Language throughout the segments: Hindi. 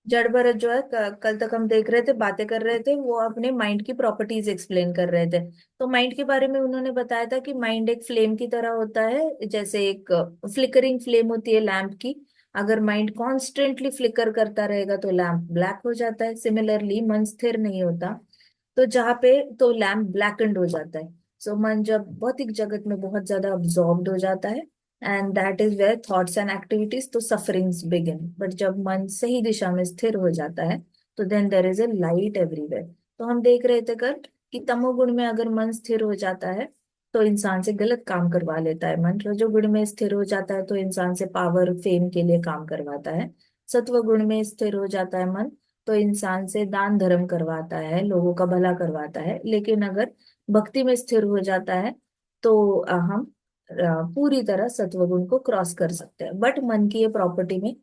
जड़ भरत जो है कल तक हम देख रहे थे, बातें कर रहे थे, वो अपने माइंड की प्रॉपर्टीज एक्सप्लेन कर रहे थे। तो माइंड के बारे में उन्होंने बताया था कि माइंड एक फ्लेम की तरह होता है, जैसे एक फ्लिकरिंग फ्लेम होती है लैंप की। अगर माइंड कॉन्स्टेंटली फ्लिकर करता रहेगा तो लैंप ब्लैक हो जाता है। सिमिलरली मन स्थिर नहीं होता, तो जहाँ पे तो लैम्प ब्लैकेंड हो जाता है। सो मन जब भौतिक जगत में बहुत ज्यादा अब्सॉर्ब्ड हो जाता है, and that is where thoughts and activities तो सफरिंग्स बिगिन। बट जब मन सही दिशा में स्थिर हो जाता है तो then there is a light everywhere. तो हम देख रहे थे कल कि तमोगुण में अगर मन स्थिर हो जाता है तो इंसान से गलत काम करवा लेता है। मन रजोगुण में स्थिर हो जाता है तो इंसान से पावर फेम के लिए काम करवाता है। सत्व गुण में स्थिर हो जाता है मन तो इंसान से दान धर्म करवाता है, लोगों का भला करवाता है। लेकिन अगर भक्ति में स्थिर हो जाता है तो हम पूरी तरह सत्वगुण को क्रॉस कर सकते हैं। बट मन की ये प्रॉपर्टी में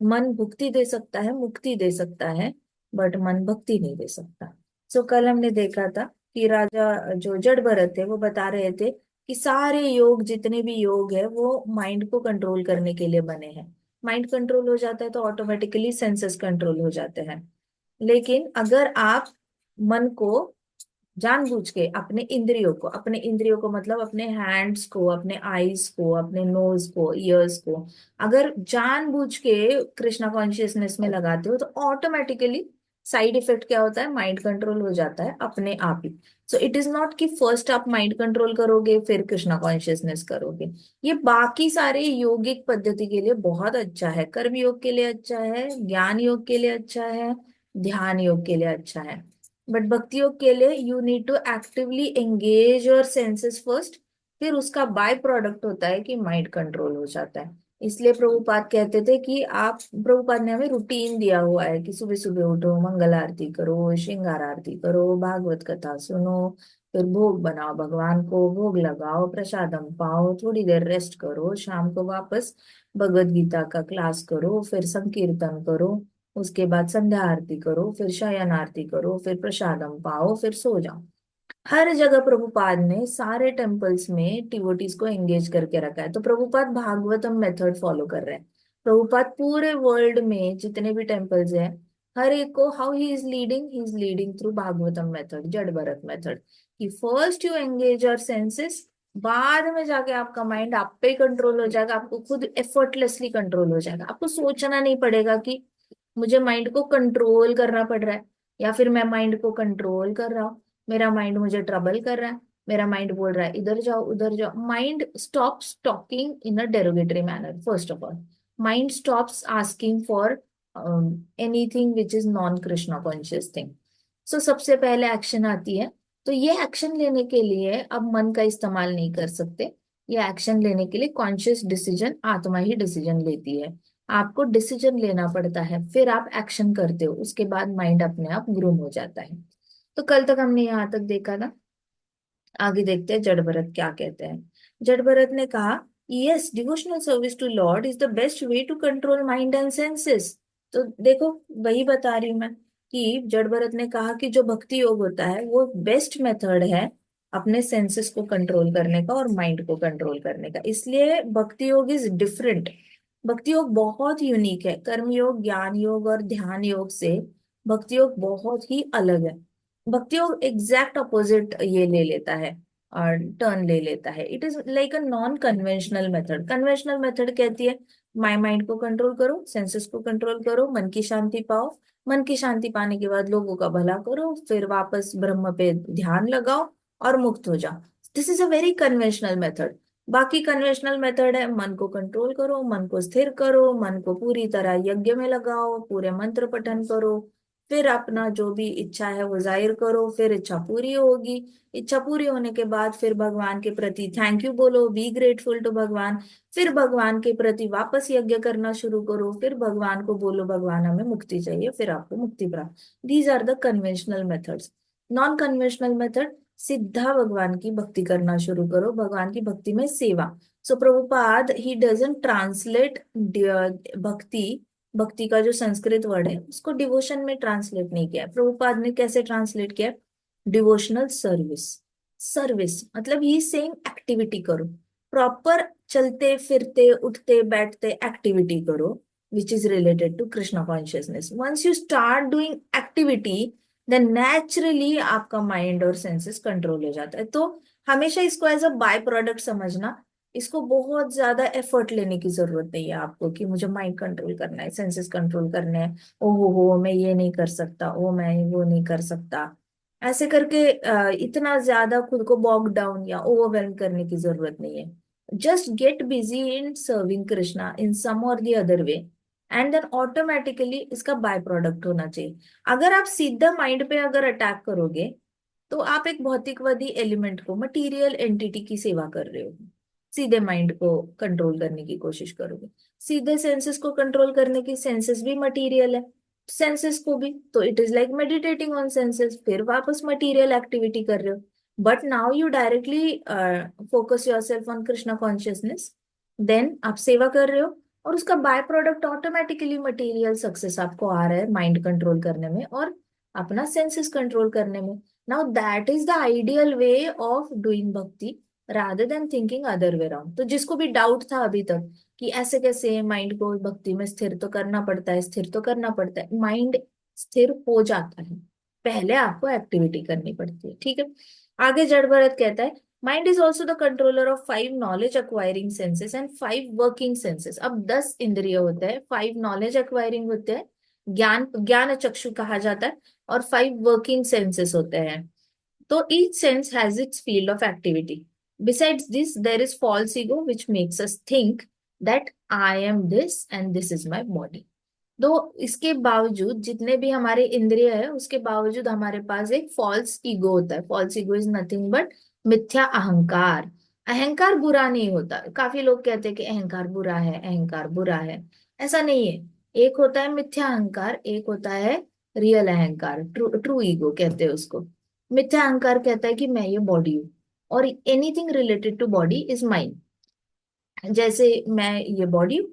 मन भुक्ति दे सकता है, मुक्ति दे सकता है, बट मन भक्ति नहीं दे सकता। सो कल हमने देखा था कि राजा जो जड़ भरत थे वो बता रहे थे कि सारे योग, जितने भी योग है, वो माइंड को कंट्रोल करने के लिए बने हैं। माइंड कंट्रोल हो जाता है तो ऑटोमेटिकली सेंसेस कंट्रोल हो जाते हैं। लेकिन अगर आप मन को जानबूझ के अपने इंद्रियों को मतलब अपने हैंड्स को, अपने आईज को, अपने नोज को, ईयर्स को अगर जानबूझ के कृष्णा कॉन्शियसनेस में लगाते हो तो ऑटोमेटिकली साइड इफेक्ट क्या होता है? माइंड कंट्रोल हो जाता है अपने आप ही। सो इट इज नॉट कि फर्स्ट आप माइंड कंट्रोल करोगे फिर कृष्णा कॉन्शियसनेस करोगे। ये बाकी सारे योगिक पद्धति के लिए बहुत अच्छा है, कर्म योग के लिए अच्छा है, ज्ञान योग के लिए अच्छा है, ध्यान योग के लिए अच्छा है। बट भक्ति योग के लिए you need to actively engage your senses first. फिर उसका बाय प्रोडक्ट होता है कि माइंड कंट्रोल हो जाता है। इसलिए प्रभुपाद कहते थे कि आप, प्रभुपाद ने हमें रूटीन दिया हुआ है कि सुबह सुबह उठो, मंगल आरती करो, श्रृंगार आरती करो, भागवत कथा सुनो, फिर भोग बनाओ, भगवान को भोग लगाओ, प्रसादम पाओ, थोड़ी देर रेस्ट करो, शाम को वापस भगवत गीता का क्लास करो, फिर संकीर्तन करो, उसके बाद संध्या आरती करो, फिर शयन आरती करो, फिर प्रसादम पाओ, फिर सो जाओ। हर जगह प्रभुपाद ने सारे टेम्पल्स में डिवोटीज को एंगेज करके रखा है। तो प्रभुपाद भागवतम मेथड फॉलो कर रहे हैं। प्रभुपाद पूरे वर्ल्ड में जितने भी टेम्पल्स हैं, हर एक को how he is leading through Bhagavatam method, जड़ भरत मेथड। कि first you engage your senses, बाद में जाके आपका माइंड आप पे कंट्रोल हो जाएगा, आपको खुद एफर्टलेसली कंट्रोल हो जाएगा। आपको सोचना नहीं पड़ेगा कि मुझे माइंड को कंट्रोल करना पड़ रहा है या फिर मैं माइंड को कंट्रोल कर रहा हूँ, मेरा माइंड मुझे ट्रबल कर रहा है, मेरा माइंड बोल रहा है इधर जाओ उधर जाओ। Mind stops talking in a derogatory manner. First of all, mind stops asking for anything which is non Krishna conscious thing. So सबसे पहले एक्शन आती है। तो ये एक्शन लेने के लिए अब मन का इस्तेमाल नहीं कर सकते। ये एक्शन लेने के लिए कॉन्शियस डिसीजन, आत्मा ही डिसीजन लेती है। आपको डिसीजन लेना पड़ता है, फिर आप एक्शन करते हो, उसके बाद माइंड अपने आप ग्रूम हो जाता है। तो कल तक हमने यहाँ तक देखा था। आगे देखते हैं जड़ भरत क्या कहते हैं। जड़ भरत ने कहा, yes, devotional service to lord is the best way to control mind and senses. तो देखो, वही बता रही हूँ मैं कि जड़ भरत ने कहा कि जो भक्ति योग होता है वो बेस्ट मेथड है अपने सेंसेस को कंट्रोल करने का और माइंड को कंट्रोल करने का। इसलिए भक्ति योग इज डिफरेंट। भक्ति योग बहुत यूनिक है। कर्म योग, ज्ञान योग और ध्यान योग से भक्ति योग बहुत ही अलग है। भक्ति योग एग्जैक्ट अपोजिट ये ले लेता है और टर्न ले लेता है। It is like a non conventional method. Conventional method कहती है माइंड को कंट्रोल करो, सेंसेस को कंट्रोल करो, मन की शांति पाओ, मन की शांति पाने के बाद लोगों का भला करो, फिर वापस ब्रह्म पे ध्यान लगाओ और मुक्त हो जाओ। This is a very conventional method. बाकी कन्वेंशनल मेथड है मन को कंट्रोल करो, मन को स्थिर करो, मन को पूरी तरह यज्ञ में लगाओ, पूरे मंत्र पठन करो, फिर अपना जो भी इच्छा है वो जाहिर करो, फिर इच्छा पूरी होगी। इच्छा पूरी होने के बाद फिर भगवान के प्रति थैंक यू बोलो, बी ग्रेटफुल टू भगवान। फिर भगवान के प्रति वापस यज्ञ करना शुरू करो, फिर भगवान को बोलो भगवान हमें मुक्ति चाहिए, फिर आपको मुक्ति प्राप्त। These are the conventional methods. Non conventional method, सीधा भगवान की भक्ति करना शुरू करो, भगवान की भक्ति में सेवा। सो प्रभुपाद ही डजंट ट्रांसलेट भक्ति, भक्ति का जो संस्कृत वर्ड है उसको डिवोशन में ट्रांसलेट नहीं किया है। प्रभुपाद ने कैसे ट्रांसलेट किया? Devotional service. सर्विस मतलब ही सेम एक्टिविटी करो, प्रॉपर चलते फिरते उठते बैठते एक्टिविटी करो, which is related to Krishna consciousness. Once you start doing activity, then naturally आपका माइंड और सेंसेस कंट्रोल हो जाता है। तो हमेशा इसको एज अ बाय प्रोडक्ट समझना, इसको बहुत ज्यादा एफर्ट लेने की जरूरत नहीं है आपको कि मुझे माइंड कंट्रोल करना है, सेंसेस कंट्रोल करने हैं, ओ हो मैं ये नहीं कर सकता, ओ मैं वो नहीं कर सकता, ऐसे करके इतना ज्यादा खुद को बॉग डाउन या ओवरवेलम करने की जरूरत नहीं है। Just get busy in serving Krishna in some और the other way, and then automatically इसका बाय प्रोडक्ट होना चाहिए। अगर आप सीधा माइंड पे अगर अटैक करोगे, तो आप एक भौतिकवादी एलिमेंट को, मटीरियल एंटिटी की सेवा कर रहे हो। सीधे माइंड को कंट्रोल करने की कोशिश करोगे, सीधे सेंसेस को कंट्रोल करने की, सेंसेस भी मटीरियल है, सेंसेस को भी, तो it is like meditating on senses, फिर वापस मटीरियल एक्टिविटी कर रहे हो। But now you directly focus your self on Krishna consciousness, then आप सेवा कर रहे हो, और उसका byproduct automatically material success आपको आ रहा है माइंड कंट्रोल करने में और अपना सेंसेस कंट्रोल करने में। Now that is the ideal way of doing bhakti, rather than thinking other way round. तो जिसको भी डाउट था अभी तक कि ऐसे कैसे माइंड को भक्ति में स्थिर तो करना पड़ता है, स्थिर तो करना पड़ता है, माइंड स्थिर हो जाता है, पहले आपको एक्टिविटी करनी पड़ती है। ठीक है, आगे जड़ भरत कहता है mind is also the controller of 5 knowledge acquiring senses and 5 working senses. अब 10 इंद्रिय होते हैं, 5 नॉलेज अक्वायरिंग होते हैं, ज्ञान ज्ञान चक्षु कहा जाता है, और 5 वर्किंग सेंसेस होते हैं। तो each sense has its field of activity. Besides this, there is false ego which makes us think that I am this and this is my body. तो इसके बावजूद जितने भी हमारे इंद्रिय है, उसके बावजूद हमारे पास एक फॉल्स ईगो होता है। False ego is nothing but मिथ्या अहंकार। अहंकार बुरा नहीं होता। काफी लोग कहते हैं कि अहंकार बुरा है, अहंकार बुरा है। ऐसा नहीं है। एक होता है मिथ्या अहंकार, एक होता है रियल अहंकार, ट्रू ट्रू ईगो कहते हैं उसको। मिथ्या अहंकार कहता है कि मैं ये बॉडी हूँ और anything related to body is mine. जैसे मैं ये बॉडी हूँ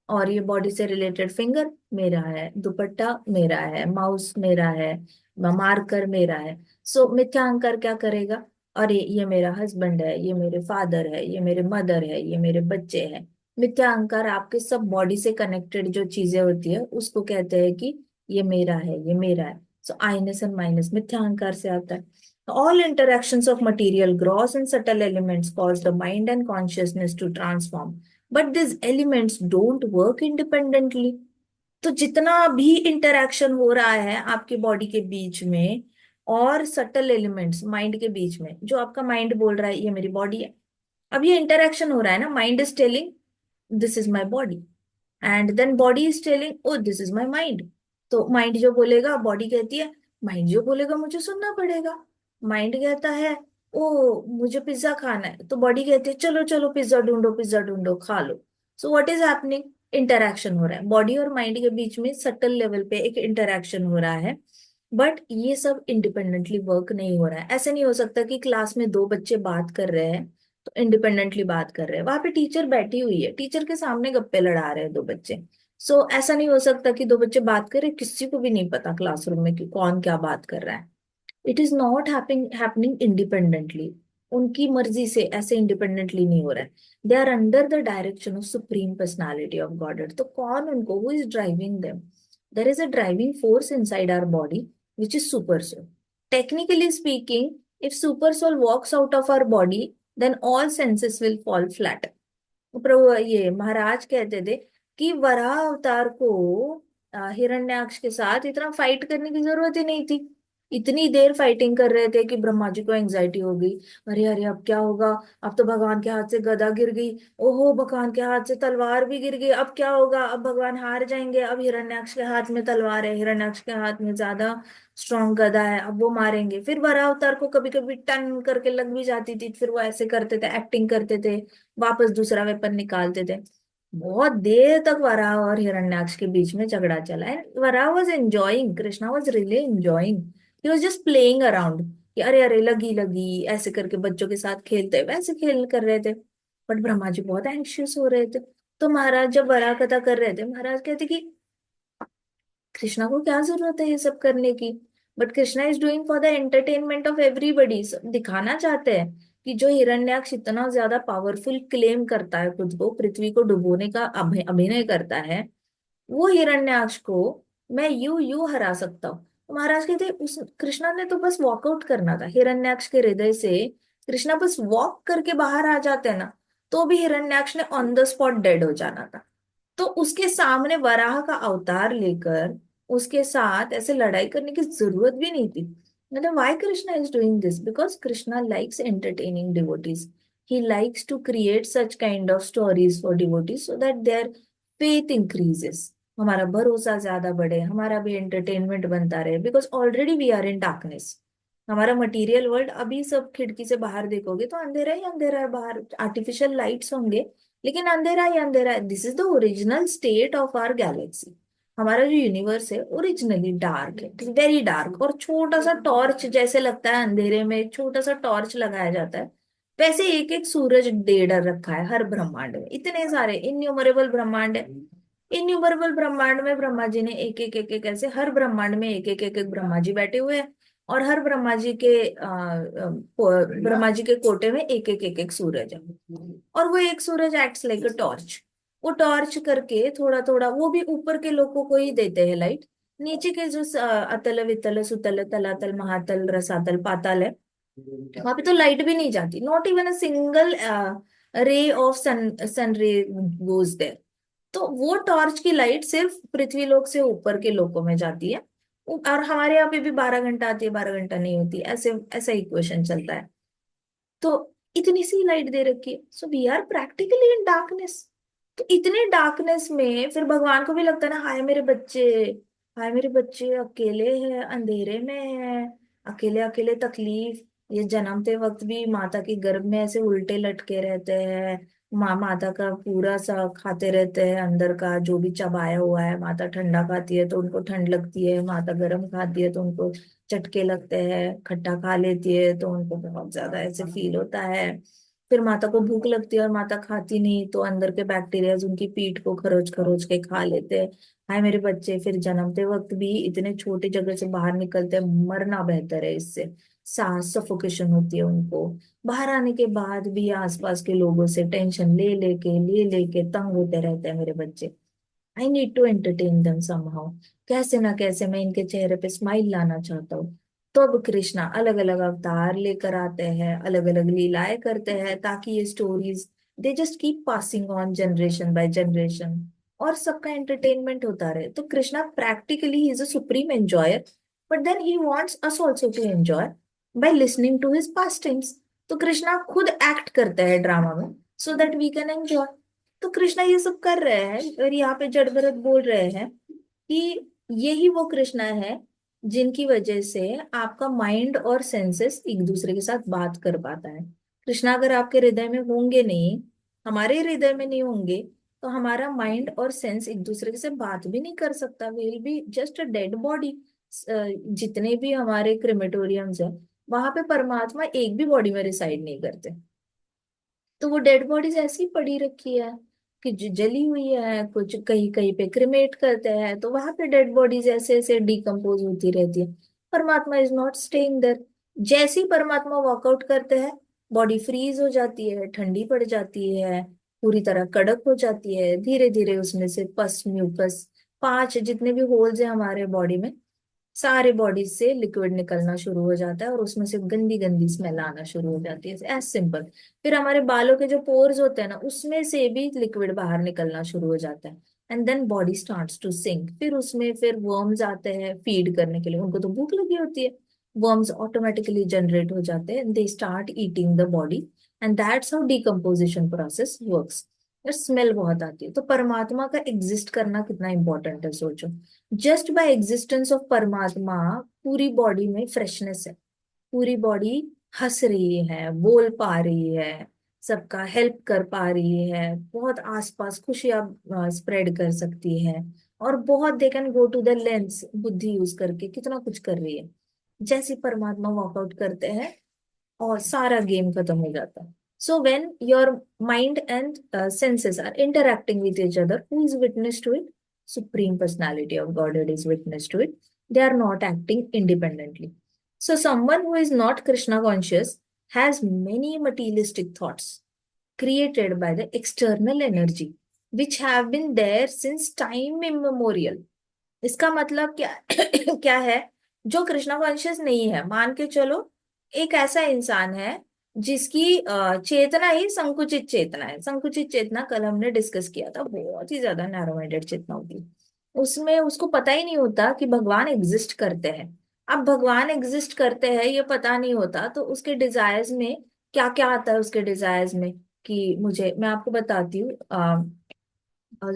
और ये बॉडी से रिलेटेड फिंगर मेरा है, दुपट्टा मेरा है, माउस मेरा है, मार्कर मेरा है। सो मिथ्या अहंकार क्या करेगा, अरे ये मेरा हस्बैंड है, ये मेरे फादर है, ये मेरे मदर है, ये मेरे बच्चे हैं। मिथ्या अहंकार आपके सब बॉडी से कनेक्टेड जो चीजें होती है उसको कहते हैं कि ये मेरा है, ये मेरा है। सो आइनस एंड माइनस मिथ्या अहंकार से आता है। All interactions of material, gross and subtle elements cause the mind and consciousness to transform. But these elements don't work independently. तो जितना भी इंटरैक्शन हो रहा है आपके बॉडी के बीच में और सटल एलिमेंट्स माइंड के बीच में, जो आपका माइंड बोल रहा है ये मेरी बॉडी है, अब ये इंटरैक्शन हो रहा है ना, mind is telling this is my body, and then body is telling oh this is my mind. तो माइंड जो बोलेगा बॉडी कहती है, माइंड जो बोलेगा मुझे सुनना पड़ेगा। माइंड कहता है ओ मुझे पिज्जा खाना है, तो बॉडी कहती है चलो चलो पिज्जा ढूंढो, पिज्जा ढूंढो खा लो। So what is happening, interaction हो रहा है बॉडी और माइंड के बीच में, सटल लेवल पे एक इंटरैक्शन हो रहा है। बट ये सब इंडिपेंडेंटली वर्क नहीं हो रहा है। ऐसे नहीं हो सकता कि क्लास में दो बच्चे बात कर रहे हैं तो इंडिपेंडेंटली बात कर रहे हैं, वहां पे टीचर बैठी हुई है, टीचर के सामने गप्पे लड़ा रहे हैं दो बच्चे। सो ऐसा नहीं हो सकता कि दो बच्चे बात करें, किसी को भी नहीं पता क्लासरूम में कि कौन क्या बात कर रहा है। It is not happening independently, उनकी मर्जी से ऐसे इंडिपेंडेंटली नहीं हो रहा है। They are under the direction of supreme personality of God. तो कौन उनको, who is driving them? There is a driving force inside our body which is super soul. Technically speaking, if super soul walks out of our body, then all senses will fall flat. प्रभु ये महाराज कहते थे कि वराह अवतार को हिरण्याक्ष के साथ इतना फाइट करने की जरूरत ही नहीं थी। इतनी देर फाइटिंग कर रहे थे कि ब्रह्मा जी को एंजाइटी हो गई, अरे अरे अब क्या होगा, अब तो भगवान के हाथ से गदा गिर गई, ओहो भगवान के हाथ से तलवार भी गिर गई, अब क्या होगा, अब भगवान हार जाएंगे, अब हिरण्याक्ष के हाथ में तलवार है, हिरण्याक्ष के हाथ में ज्यादा स्ट्रॉन्ग गदा है, अब वो मारेंगे। फिर वराह अवतार को कभी कभी टन करके लग भी जाती थी, फिर वो ऐसे करते थे, एक्टिंग करते थे, वापस दूसरा वेपन निकालते थे। बहुत देर तक वराह और हिरण्याक्ष के बीच में झगड़ा चला है। Varaha was enjoying, Krishna was really enjoying, he was just playing around कि अरे अरे लगी लगी, ऐसे करके बच्चों के साथ खेलते वैसे खेल कर रहे थे। बट ब्रह्मा जी बहुत एंशियस हो रहे थे। तो महाराज जब वराह कथा कर रहे थे, महाराज कहते कि कृष्णा को क्या जरूरत है ये सब करने की, but Krishna is doing for the entertainment of everybody. दिखाना चाहते हैं कि जो हिरण्याक्ष इतना ज्यादा पावरफुल क्लेम करता है खुद को, पृथ्वी को डुबोने का अभिनय करता है, वो हिरण्याक्ष को मैं यू हरा सकता हूँ। तो महाराज कहते उस कृष्णा ने तो बस वॉकआउट करना था हिरण्याक्ष के हृदय से। कृष्णा बस वॉक करके बाहर आ जाते ना, तो भी हिरण्याक्ष ने ऑन द स्पॉट डेड हो जाना था। तो उसके सामने वराह का अवतार लेकर उसके साथ ऐसे लड़ाई करने की जरूरत भी नहीं थी। मतलब why Krishna is doing this? Because Krishna likes entertaining devotees. He likes to create such kind of stories for devotees so that their faith increases, हमारा भरोसा ज्यादा बढ़े, हमारा भी एंटरटेनमेंट बनता रहे। Because already we are in darkness. हमारा मटेरियल वर्ल्ड, अभी सब खिड़की से बाहर देखोगे तो अंधेरा ही अंधेरा है बाहर, आर्टिफिशियल लाइट्स होंगे लेकिन अंधेरा ही अंधेरा है। This is the original state of our galaxy. हमारा जो यूनिवर्स है ओरिजिनली डार्क है, वेरी डार्क। और छोटा सा टॉर्च जैसे लगता है अंधेरे में एक छोटा सा टॉर्च लगाया जाता है, वैसे एक एक सूरज डेढ़ रखा है हर ब्रह्मांड में। इतने सारे इन्यूमरेबल ब्रह्मांड है। इन्यूमरेबल ब्रह्मांड में ब्रह्मा जी ने एक एक ऐसे हर ब्रह्मांड में एक एक ब्रह्मा जी बैठे हुए हैं। और हर ब्रह्मा जी के कोटे में एक एक सूरज है। और वो एक सूरज एक्ट्स लाइक अ टॉर्च। वो टॉर्च करके थोड़ा थोड़ा वो भी ऊपर के लोगों को ही देते हैं लाइट। नीचे के जो अतल वितल सुतल तलातल महातल रसातल पाताल है, वहां पे तो लाइट भी नहीं जाती। Not even a single ray of sun ray goes there. तो वो टॉर्च की लाइट सिर्फ पृथ्वी लोक से ऊपर के लोकों में जाती है। और हमारे यहाँ पे भी 12 घंटा आती है, 12 घंटा नहीं होती, ऐसे ऐसा इक्वेशन चलता है। तो इतनी सी लाइट दे रखी है, so we are practically in darkness. तो इतने डार्कनेस में फिर भगवान को भी लगता है ना, हाय मेरे बच्चे, हाय मेरे बच्चे अकेले हैं, अंधेरे में हैं, अकेले अकेले तकलीफ। ये जन्मते वक्त भी माता के गर्भ में ऐसे उल्टे लटके रहते हैं। माता का पूरा सा खाते रहते हैं, अंदर का जो भी चबाया हुआ है। माता ठंडा खाती है तो उनको ठंड लगती है, माता गर्म खाती है तो उनको चटके लगते हैं, खट्टा खा लेती है तो उनको बहुत ज्यादा ऐसे फील होता है। फिर माता को भूख लगती है और माता खाती नहीं तो अंदर के बैक्टीरिया उनकी पीठ को खरोच खरोच के खा लेते हैं। हाय मेरे बच्चे, फिर जन्मते वक्त भी इतने छोटी जगह से बाहर निकलते हैं, मरना बेहतर है इससे। सांस सफोकेशन होती है उनको। बाहर आने के बाद भी आसपास के लोगों से टेंशन ले लेके तंग होते रहते हैं मेरे बच्चे। I need to entertain them somehow. कैसे ना कैसे मैं इनके चेहरे पे स्माइल लाना चाहता हूँ। तो अब कृष्णा अलग अलग अवतार लेकर आते हैं, अलग अलग लीलाएं करते हैं, ताकि ये stories they just keep passing on generation by generation, और सबका एंटरटेनमेंट होता रहे। तो Krishna practically he is a supreme enjoyer, but then he wants us also to enjoy by listening to his pastimes. तो कृष्णा खुद एक्ट करता है ड्रामा में so that we can enjoy. तो कृष्णा ये सब कर रहे हैं और यहाँ पे जड़ भरत बोल रहे हैं कि यही वो कृष्णा है जिनकी वजह से आपका माइंड और सेंसेस एक दूसरे के साथ बात कर पाता है। कृष्णा अगर आपके हृदय में होंगे नहीं, हमारे हृदय में नहीं होंगे, तो हमारा माइंड और सेंस एक दूसरे से बात भी नहीं कर सकता। Will be just a dead body. जितने भी हमारे क्रिमेटोरियम्स हैं, वहां पे परमात्मा एक भी बॉडी में रिसाइड नहीं करते। तो वो डेड बॉडीज ऐसी पड़ी रखी है कि जो जली हुई है, कुछ कहीं कहीं पे क्रिमेट करते हैं तो वहां पे डेड बॉडीज ऐसे ऐसे डिकम्पोज होती रहती है। परमात्मा इज नॉट स्टेइंग देयर। जैसे ही परमात्मा वॉकआउट करते हैं, बॉडी फ्रीज हो जाती है, ठंडी पड़ जाती है, पूरी तरह कड़क हो जाती है। धीरे धीरे उसमें से पस म्यूकस, 5 जितने भी होल्स है हमारे बॉडी में, सारे बॉडी से लिक्विड निकलना शुरू हो जाता है और उसमें से गंदी गंदी स्मेल आना शुरू हो जाती है, एज सिंपल। फिर हमारे बालों के जो पोर्स होते हैं ना, उसमें से भी लिक्विड बाहर निकलना शुरू हो जाता है। And then body starts to sink. फिर उसमें फिर वर्म्स आते हैं फीड करने के लिए, उनको तो भूख लगी होती है। वर्म्स ऑटोमेटिकली जनरेट हो जाते हैं, they start eating the body, and that's how decomposition process works. Smell बहुत आती है। तो परमात्मा का एग्जिस्ट करना कितना इंपॉर्टेंट है, सोचो। जस्ट बाय एग्जिस्टेंस ऑफ परमात्मा पूरी बॉडी में फ्रेशनेस है। पूरी बॉडी हंस रही है, बोल पा रही है, सबका हेल्प कर पा रही है, बहुत आसपास खुशियां स्प्रेड कर सकती है। और बहुत they can go to the lens, बुद्धि यूज करके कितना कुछ कर रही है। जैसे परमात्मा वॉकआउट करते हैं और सारा गेम खत्म हो जाता है। So when your mind and senses are interacting with each other, who is witness to it? Supreme personality of Godhead is witness to it. They are not acting independently. So someone who is not Krishna conscious has many materialistic thoughts created by the external energy. Which have been there since time immemorial. इसका मतलब क्या क्या है? जो कृष्णा कॉन्शियस नहीं है, मान के चलो एक ऐसा इंसान है जिसकी चेतना ही संकुचित चेतना है। संकुचित चेतना कल हमने डिस्कस किया था, बहुत ही ज्यादा नैरो माइंडेड चेतना होती है। उसमें उसको पता ही नहीं होता कि भगवान एग्जिस्ट करते हैं। अब भगवान एग्जिस्ट करते हैं ये पता नहीं होता, तो उसके डिजायर्स में क्या क्या आता है उसके डिजायर्स में, कि मुझे, मैं आपको बताती हूँ।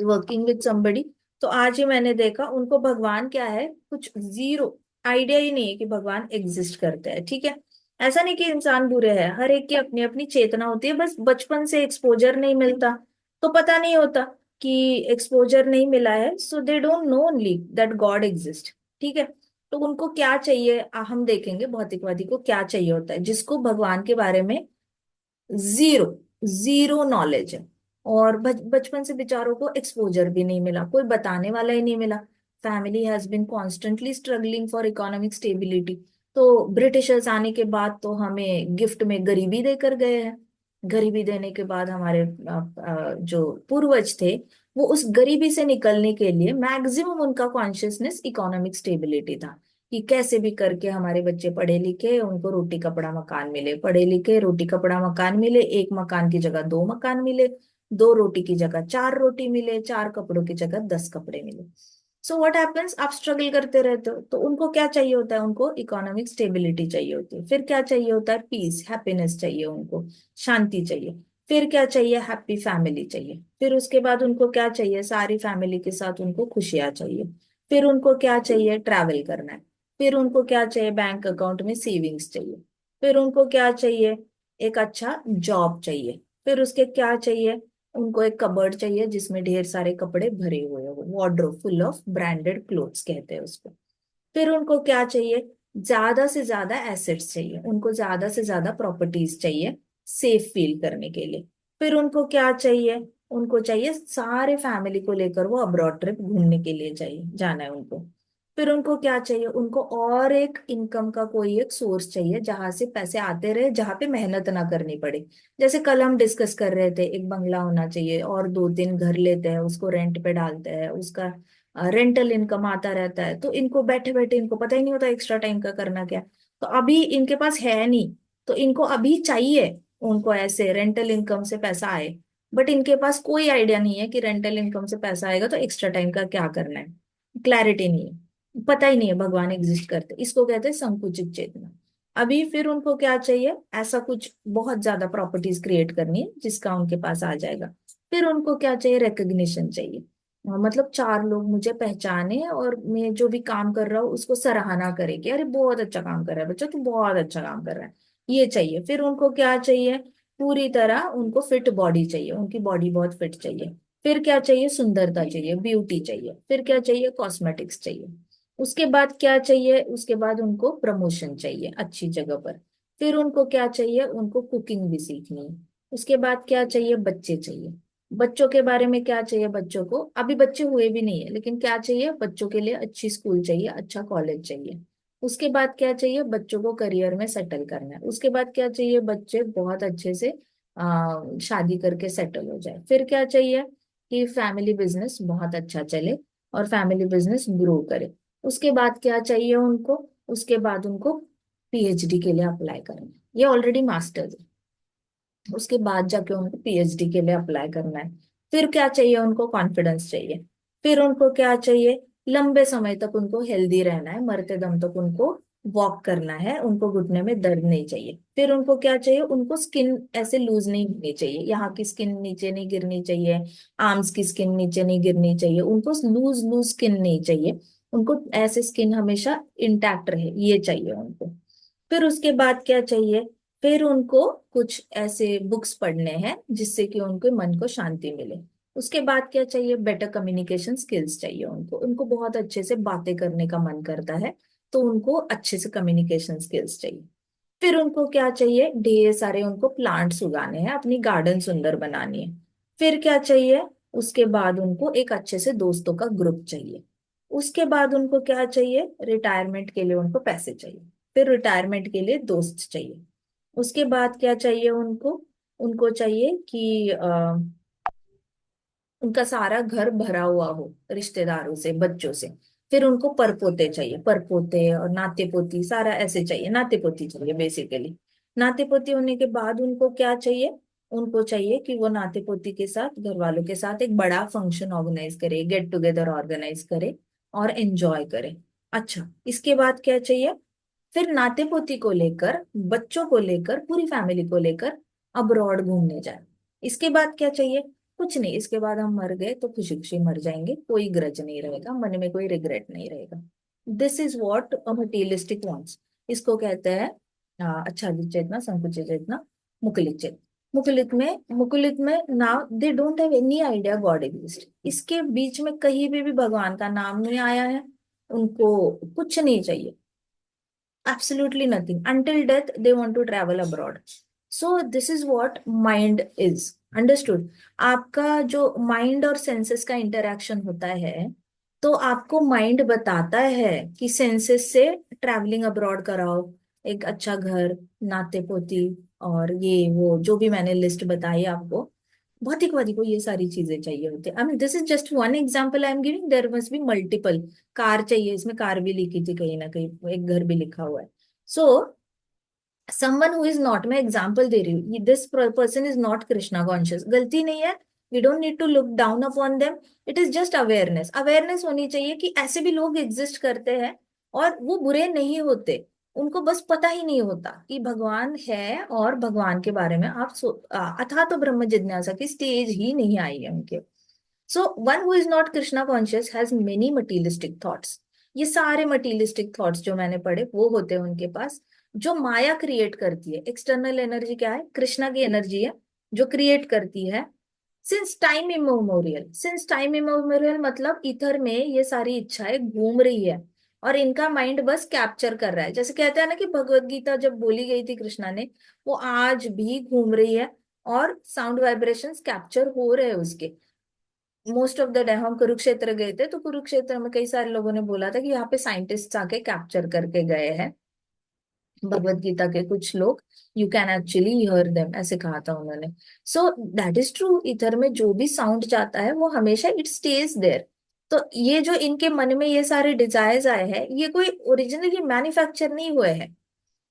वर्किंग विद समबडी, तो आज ही मैंने देखा उनको भगवान क्या है, कुछ जीरो आइडिया ही नहीं है कि भगवान एग्जिस्ट करते हैं। ठीक है, ऐसा नहीं कि इंसान बुरे हैं, हर एक की अपनी अपनी चेतना होती है, बस बचपन से एक्सपोजर नहीं मिलता तो पता नहीं होता कि एक्सपोजर नहीं मिला है, so they don't know only that God exist. ठीक है, तो उनको क्या चाहिए, हम देखेंगे भौतिकवादी को क्या चाहिए होता है, जिसको भगवान के बारे में जीरो जीरो नॉलेज है। और बचपन से बेचारों को एक्सपोजर भी नहीं मिला, कोई बताने वाला ही नहीं मिला। Family has been constantly struggling for economic stability. तो ब्रिटिशर्स आने के बाद तो हमें गिफ्ट में गरीबी देकर गए हैं। गरीबी देने के बाद हमारे जो पूर्वज थे, वो उस गरीबी से निकलने के लिए मैक्सिमम उनका कॉन्शियसनेस इकोनॉमिक स्टेबिलिटी था, कि कैसे भी करके हमारे बच्चे पढ़े लिखे, उनको रोटी कपड़ा मकान मिले, पढ़े लिखे रोटी कपड़ा मकान मिले, एक मकान की जगह दो मकान मिले, दो रोटी की जगह चार रोटी मिले, चार कपड़ों की जगह 10 कपड़े मिले। सो व्हाट हैपेंस, आप स्ट्रगल करते रहते हो, तो उनको क्या चाहिए होता है, उनको इकोनॉमिक स्टेबिलिटी चाहिए होती है। फिर क्या चाहिए होता है, पीस हैप्पीनेस चाहिए उनको, शांति चाहिए। फिर क्या चाहिए, हैप्पी फैमिली चाहिए। फिर उसके बाद उनको क्या चाहिए, सारी फैमिली के साथ उनको खुशियां चाहिए। फिर उनको क्या चाहिए, ट्रैवल करना है। फिर उनको क्या चाहिए, बैंक अकाउंट में सेविंग्स चाहिए। फिर उनको क्या चाहिए, एक अच्छा जॉब चाहिए। फिर उसके क्या चाहिए, उनको एक कबर्ड चाहिए जिसमें ढेर सारे कपड़े भरे हुए हो, wardrobe full of branded clothes कहते हैं उसको। फिर उनको क्या चाहिए, ज्यादा से ज्यादा एसेट्स चाहिए, उनको ज्यादा से ज्यादा प्रॉपर्टीज चाहिए सेफ फील करने के लिए। फिर उनको क्या चाहिए, उनको चाहिए सारे फैमिली को लेकर वो अब्रॉड ट्रिप घूमने के लिए चाहिए, जाना है उनको। फिर उनको क्या चाहिए, उनको और एक इनकम का कोई एक सोर्स चाहिए जहां से पैसे आते रहे, जहां पे मेहनत ना करनी पड़े। जैसे कल हम डिस्कस कर रहे थे, एक बंगला होना चाहिए, और दो तीन घर लेते हैं, उसको रेंट पे डालते हैं, उसका रेंटल इनकम आता रहता है, तो इनको बैठे बैठे इनको पता ही नहीं होता एक्स्ट्रा टाइम का करना क्या। तो अभी इनके पास है नहीं, तो इनको अभी चाहिए, उनको ऐसे रेंटल इनकम से पैसा आए। बट इनके पास कोई आइडिया नहीं है कि रेंटल इनकम से पैसा आएगा तो एक्स्ट्रा टाइम का क्या करना है, क्लैरिटी नहीं है, पता ही नहीं है भगवान एग्जिस्ट करते, इसको कहते हैं संकुचित चेतना। अभी फिर उनको क्या चाहिए, ऐसा कुछ बहुत ज्यादा प्रॉपर्टीज क्रिएट करनी है जिसका उनके पास आ जाएगा। फिर उनको क्या चाहिए, रिकग्निशन चाहिए। मतलब चार लोग मुझे पहचाने और मैं जो भी काम कर रहा हूँ उसको सराहना करे कि अरे बहुत अच्छा काम कर रहा है बच्चा, तू बहुत अच्छा काम कर रहा है, ये चाहिए। फिर उनको क्या चाहिए, पूरी तरह उनको फिट बॉडी चाहिए, उनकी बॉडी बहुत फिट चाहिए। फिर क्या चाहिए, सुंदरता चाहिए, ब्यूटी चाहिए। फिर क्या चाहिए, कॉस्मेटिक्स चाहिए। उसके बाद क्या चाहिए, उसके बाद उनको प्रमोशन चाहिए अच्छी जगह पर। फिर उनको क्या चाहिए, उनको कुकिंग भी सीखनी है। उसके बाद क्या चाहिए, बच्चे चाहिए। बच्चों के बारे में क्या चाहिए, बच्चों को अभी बच्चे हुए भी नहीं है, लेकिन क्या चाहिए, बच्चों के लिए अच्छी स्कूल चाहिए, अच्छा कॉलेज चाहिए। उसके बाद क्या चाहिए, बच्चों को करियर में सेटल करना है। उसके बाद क्या चाहिए, बच्चे बहुत अच्छे से शादी करके सेटल हो जाए। फिर क्या चाहिए, कि फैमिली बिजनेस बहुत अच्छा चले और फैमिली बिजनेस ग्रो करे। उसके बाद क्या चाहिए उनको, उसके बाद उनको पीएचडी के लिए अप्लाई करना है, ये ऑलरेडी मास्टर्स। उसके बाद जाके उनको पीएचडी के लिए अप्लाई करना है। फिर क्या चाहिए, उनको कॉन्फिडेंस चाहिए। फिर उनको क्या चाहिए, लंबे समय तक उनको हेल्दी रहना है, मरते दम तक उनको वॉक करना है, उनको घुटने में दर्द नहीं चाहिए। फिर उनको क्या चाहिए, उनको स्किन ऐसे लूज नहीं होनी चाहिए, यहाँ की स्किन नीचे नहीं गिरनी चाहिए, आर्म्स की स्किन नीचे नहीं गिरनी चाहिए, उनको लूज लूज स्किन नहीं चाहिए, उनको ऐसे स्किन हमेशा इंटैक्ट रहे, ये चाहिए उनको। फिर उसके बाद क्या चाहिए, फिर उनको कुछ ऐसे बुक्स पढ़ने हैं जिससे कि उनके मन को शांति मिले। उसके बाद क्या चाहिए, बेटर कम्युनिकेशन स्किल्स चाहिए उनको, उनको बहुत अच्छे से बातें करने का मन करता है, तो उनको अच्छे से कम्युनिकेशन स्किल्स चाहिए। फिर उनको क्या चाहिए, ढेर सारे उनको प्लांट्स उगाने हैं, अपनी गार्डन सुंदर बनानी है। फिर क्या चाहिए, उसके बाद उनको एक अच्छे से दोस्तों का ग्रुप चाहिए। उसके बाद उनको क्या चाहिए, रिटायरमेंट के लिए उनको पैसे चाहिए। फिर रिटायरमेंट के लिए दोस्त चाहिए। उसके बाद क्या चाहिए उनको, उनको चाहिए कि उनका सारा घर भरा हुआ हो रिश्तेदारों से, बच्चों से। फिर उनको परपोते चाहिए, परपोते और नाते पोती सारा ऐसे चाहिए, नाते पोती चाहिए बेसिकली। नाते पोती होने के बाद उनको क्या चाहिए? उनको चाहिए कि वो नाते पोती के साथ, घर वालों के साथ एक बड़ा फंक्शन ऑर्गेनाइज करे, गेट टुगेदर ऑर्गेनाइज करे और एंजॉय करे। अच्छा, इसके बाद क्या चाहिए? फिर नाते पोती को लेकर, बच्चों को लेकर, पूरी फैमिली को लेकर अब्रॉड घूमने जाए। इसके बाद क्या चाहिए? कुछ नहीं, इसके बाद हम मर गए तो खुशी खुशी मर जाएंगे, कोई ग्रज नहीं रहेगा, मन में कोई रिग्रेट नहीं रहेगा। This is what a materialistic wants. इसको कहते हैं आच्छादित चेतना, संकुचित चेतना, मुकुलित चेतना। मुकुलित में now they don't have any idea God exist. इसके बीच में कहीं भी भगवान का नाम नहीं आया है। उनको कुछ नहीं चाहिए, absolutely nothing. Until death they want to travel abroad. So this is what mind is. Understood? आपका जो माइंड और सेंसेस का इंटरेक्शन होता है, तो आपको माइंड बताता है कि सेंसेस से ट्रैवलिंग अब्रॉड कराओ, एक अच्छा घर, नाते पोती, और ये वो जो भी मैंने लिस्ट बताई आपको। भौतिकवादी को ये सारी चीजें चाहिए होती है। I mean this is just one example I am giving, there must be multiple. Car चाहिए, इसमें कार भी लिखी थी कहीं ना कहीं, एक घर भी लिखा हुआ है। So someone who is not, मैं एग्जांपल दे रही हूँ, this person is not Krishna conscious, गलती नहीं है। We don't need to look down upon them. It is just awareness, awareness होनी चाहिए कि ऐसे भी लोग एग्जिस्ट करते हैं और वो बुरे नहीं होते। उनको बस पता ही नहीं होता कि भगवान है, और भगवान के बारे में आप अथा तो ब्रह्म जिज्ञासा की स्टेज ही नहीं आई है उनके। So one who is not Krishna conscious has many materialistic thoughts. ये सारे मटीरियलिस्टिक थॉट्स जो मैंने पढ़े वो होते हैं उनके पास। जो माया क्रिएट करती है, एक्सटर्नल एनर्जी क्या है? कृष्णा की एनर्जी है जो क्रिएट करती है। Since time immemorial, since time immemorial मतलब इथर में ये सारी इच्छाएं घूम रही है और इनका माइंड बस कैप्चर कर रहा है। जैसे कहते हैं ना कि भगवत गीता जब बोली गई थी कृष्णा ने, वो आज भी घूम रही है और साउंड वाइब्रेशंस कैप्चर हो रहे हैं उसके। मोस्ट ऑफ द डे हम कुरुक्षेत्र गए थे, तो कुरुक्षेत्र में कई सारे लोगों ने बोला था कि यहाँ पे साइंटिस्ट आके कैप्चर करके गए हैं भगवत गीता के कुछ लोग। You can actually hear them, ऐसे कहा था उन्होंने। सो दैट इज ट्रू, इधर में जो भी साउंड जाता है वो हमेशा इट स्टेज देयर। तो ये जो इनके मन में ये सारे डिजायर्स आए हैं, ये कोई ओरिजिनली मैन्युफैक्चर नहीं हुए हैं।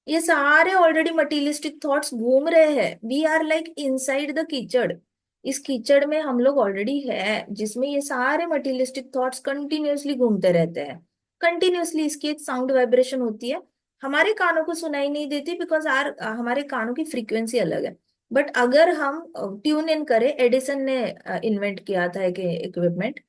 ये सारे ऑलरेडी मटीरियलिस्टिक थॉट्स घूम रहे हैं। We are like inside the कीचड़। इस कीचड़ में हम लोग ऑलरेडी है, जिसमें ये सारे मटीरियलिस्टिक थॉट्स कंटिन्यूअसली घूमते रहते हैं। कंटिन्यूअसली इसकी एक साउंड वाइब्रेशन होती है, हमारे कानों को सुनाई नहीं देती बिकॉज आर हमारे कानों की फ्रीक्वेंसी अलग है। बट अगर हम ट्यून इन करें, एडिसन ने इन्वेंट किया था एक इक्विपमेंट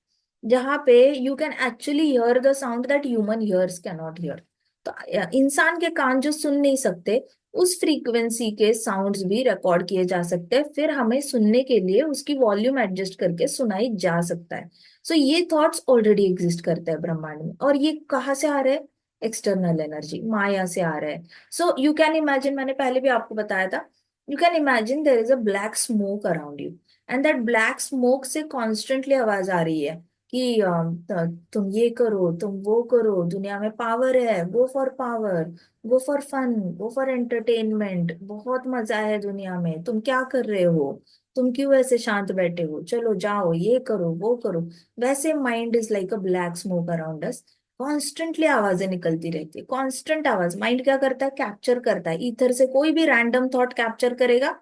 जहाँ पे you can actually hear the sound that human ears can not hear. तो इंसान के कान जो सुन नहीं सकते, उस फ्रीक्वेंसी के साउंड्स भी रिकॉर्ड किए जा सकते हैं, फिर हमें सुनने के लिए उसकी वॉल्यूम एडजस्ट करके सुनाई जा सकता है। सो ये थॉट्स ऑलरेडी एग्जिस्ट करते हैं ब्रह्मांड में। और ये कहाँ से आ रहे हैं? एक्सटर्नल एनर्जी, माया से आ रहा है। सो यू कैन इमेजिन, मैंने पहले भी आपको बताया था, you can imagine there is a black smoke around you, and that black smoke से कॉन्स्टेंटली आवाज आ रही है कि तुम ये करो, तुम वो करो, दुनिया में पावर है, go for power, go for fun, go for entertainment, बहुत मजा है दुनिया में, तुम क्या कर रहे हो, तुम क्यों ऐसे शांत बैठे हो, चलो जाओ ये करो वो करो। वैसे mind is like a black smoke around us. Constantly आवाजें निकलती रहती है, कॉन्स्टेंट आवाज। माइंड क्या करता है? कैप्चर करता है। ईथर से कोई भी रैंडम थॉट कैप्चर करेगा,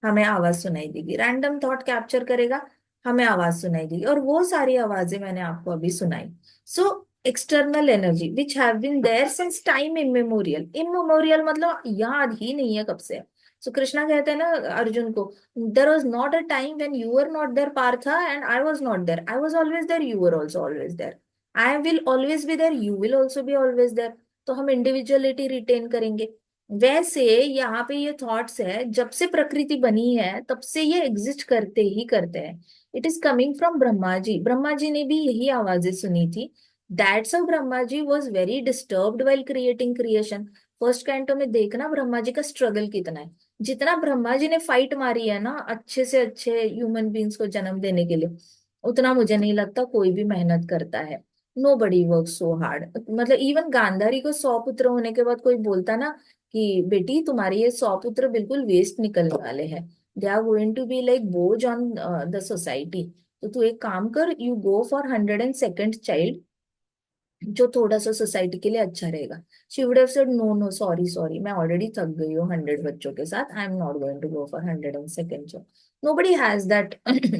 हमें आवाज सुनाई देगी। रैंडम थॉट कैप्चर करेगा, हमें आवाज सुनाई देगी। और वो सारी आवाजें मैंने आपको अभी सुनाई। So external energy which have been there since time immemorial. Immemorial मतलब याद ही नहीं है कब से। सो कृष्णा कहते हैं ना अर्जुन को, there was not a time when you were not there Partha and I was not there, I was always there, you were also always there, I will always be there, you will also be always there. तो हम इंडिविजुअलिटी रिटेन करेंगे। वैसे यहाँ पे ये थॉट्स है, जब से प्रकृति बनी है तब से ये एग्जिस्ट करते ही करते हैं। It is coming from Brahma ji. Brahma ji ने भी यही आवाजें सुनी थी। That's how Brahma ji was very disturbed while creating creation. First canto में देखना ब्रह्मा जी का स्ट्रगल कितना है। जितना ब्रह्मा जी ने फाइट मारी है ना अच्छे से अच्छे ह्यूमन बींग्स को जन्म देने के लिए, उतना मुझे नहीं लगता कोई भी मेहनत करता है। नो बडी वर्क सो हार्ड। मतलब इवन गांधारी को 100 पुत्र होने के बाद कोई बोलता ना कि बेटी तुम्हारे ये 100 पुत्र बिल्कुल वेस्ट निकलने वाले हैं, they are going to be like बोझ ऑन द सोसाइटी, तो तू एक काम कर, you go for 102nd child, जो थोड़ा सा सोसाइटी के लिए अच्छा रहेगा। She would have said no no, sorry sorry, मैं ऑलरेडी थक गई हूँ 100 बच्चों के साथ, I am not going to go for 102nd child. Nobody has that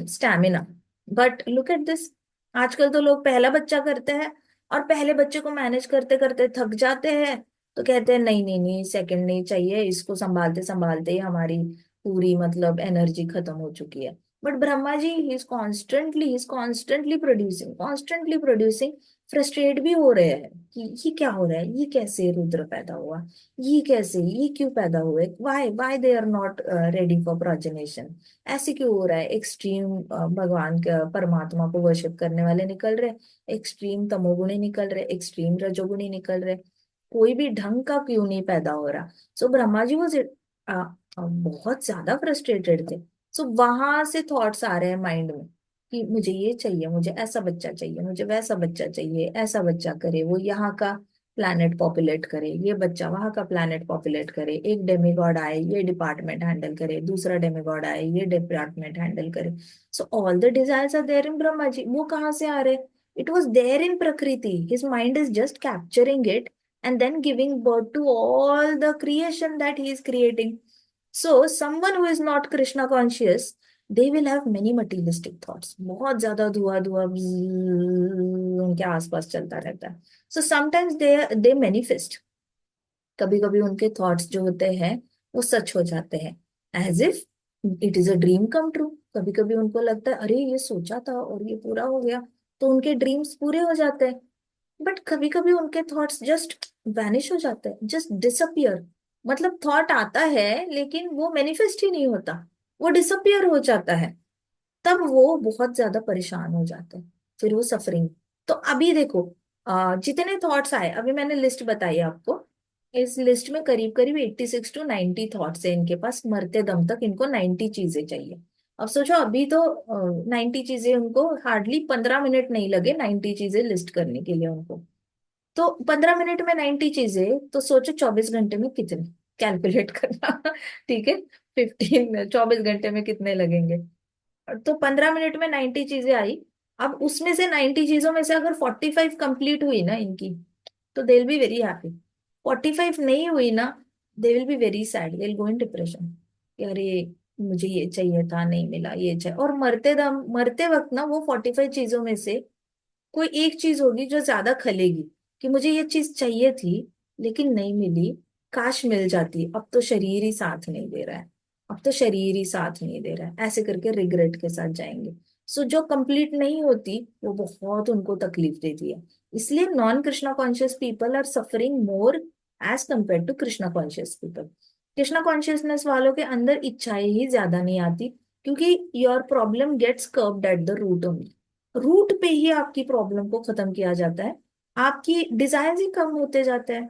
stamina. But look at this, आजकल तो लोग पहला बच्चा करते हैं, और पहले बच्चे को मैनेज करते करते थक जाते हैं, तो कहते हैं नहीं नहीं नहीं, सेकंड नहीं चाहिए, इसको संभालते संभालते ही हमारी पूरी मतलब एनर्जी खत्म हो चुकी है। But Brahma ji, he is constantly producing, constantly producing. Frustrate भी हो रहे हैं कि ये क्या हो रहा है, ये कैसे रुद्र पैदा हुआ, ये कैसे, ये क्यों पैदा हुए, why why they are not ready for progeneration, ऐसे क्यों हो रहा है। एक्सट्रीम भगवान के परमात्मा को वर्शिप करने वाले निकल रहे, एक्सट्रीम तमोगुणी निकल रहे, एक्सट्रीम रजोगुणी निकल रहे, कोई भी ढंग का क्यों नहीं पैदा हो रहा। सो ब्रह्मा जी वो बहुत ज्यादा फ्रस्ट्रेटेड थे। सो वहां से थॉट्स आ रहे हैं माइंड में कि मुझे ये चाहिए, मुझे ऐसा बच्चा चाहिए, मुझे वैसा बच्चा चाहिए, ऐसा बच्चा करे, वो यहाँ का प्लैनेट पॉपुलेट करे, ये बच्चा वहां का प्लैनेट पॉपुलेट करे, एक डेमीगॉड आए ये डिपार्टमेंट हैंडल करे, दूसरा डेमीगॉड आए ये डिपार्टमेंट हैंडल करे। So all the desires are there in Brahma ji. वो कहाँ से आ रहे? इट वॉज देयर इन प्रकृति, his mind is just capturing it and then giving birth to all the creation that he is creating. So someone who is not Krishna conscious, they will have many materialistic thoughts, बहुत ज्यादा धुआं धुआं उनके आसपास चलता रहता है। So sometimes they manifest, कभी कभी उनके थॉट्स जो होते हैं वो सच हो जाते हैं, as if it is a dream come true. कभी कभी उनको लगता है अरे ये सोचा था और ये पूरा हो गया, तो उनके ड्रीम्स पूरे हो जाते हैं। बट कभी कभी उनके थॉट्स जस्ट वैनिश हो जाते हैं, जस्ट डिसअपियर। मतलब थॉट आता है लेकिन वो मैनिफेस्ट ही नहीं होता, वो डिसअपियर हो जाता है। तब वो बहुत ज्यादा परेशान हो जाते हैं, फिर वो सफरिंग। तो अभी देखो, जितने थॉट्स आए, अभी मैंने लिस्ट बताई आपको, इस लिस्ट में करीब करीब 86 to 90 थॉट्स है इनके पास, मरते दम तक इनको 90 चीजें चाहिए। अब सोचो, अभी तो 90 चीजें उनको, हार्डली 15 मिनट नहीं लगे 90 चीजें लिस्ट करने के लिए उनको। तो 15 मिनट में 90 चीजें, तो सोचो 24 घंटे में कितने, कैलकुलेट करना ठीक है, 24 घंटे में कितने लगेंगे। तो 15 मिनट में 90 चीजें आई। अब उसमें से 90 चीजों में से अगर 45 कंप्लीट हुई ना इनकी, तो they will be very happy. 45 नहीं हुई ना, they will be very sad, they will go in depression कि अरे मुझे ये चाहिए था नहीं मिला, ये चाहिए। और मरते वक्त ना, वो 45 चीजों में से कोई एक चीज होगी जो ज्यादा खलेगी, कि मुझे ये चीज चाहिए थी लेकिन नहीं मिली, काश मिल जाती, अब तो शरीर ही साथ नहीं दे रहा है, अब तो शरीर ही साथ नहीं दे रहा है, ऐसे करके रिग्रेट के साथ जाएंगे। सो जो कंप्लीट नहीं होती वो बहुत उनको तकलीफ देती है। इसलिए non Krishna conscious people are suffering more as compare to Krishna conscious people. Krishna consciousness वालों के अंदर इच्छाएं ही ज्यादा नहीं आती, क्योंकि your problem gets curved at the root only. Root पे ही आपकी प्रॉब्लम को खत्म किया जाता है, आपकी डिजायर्स ही कम होते जाते हैं।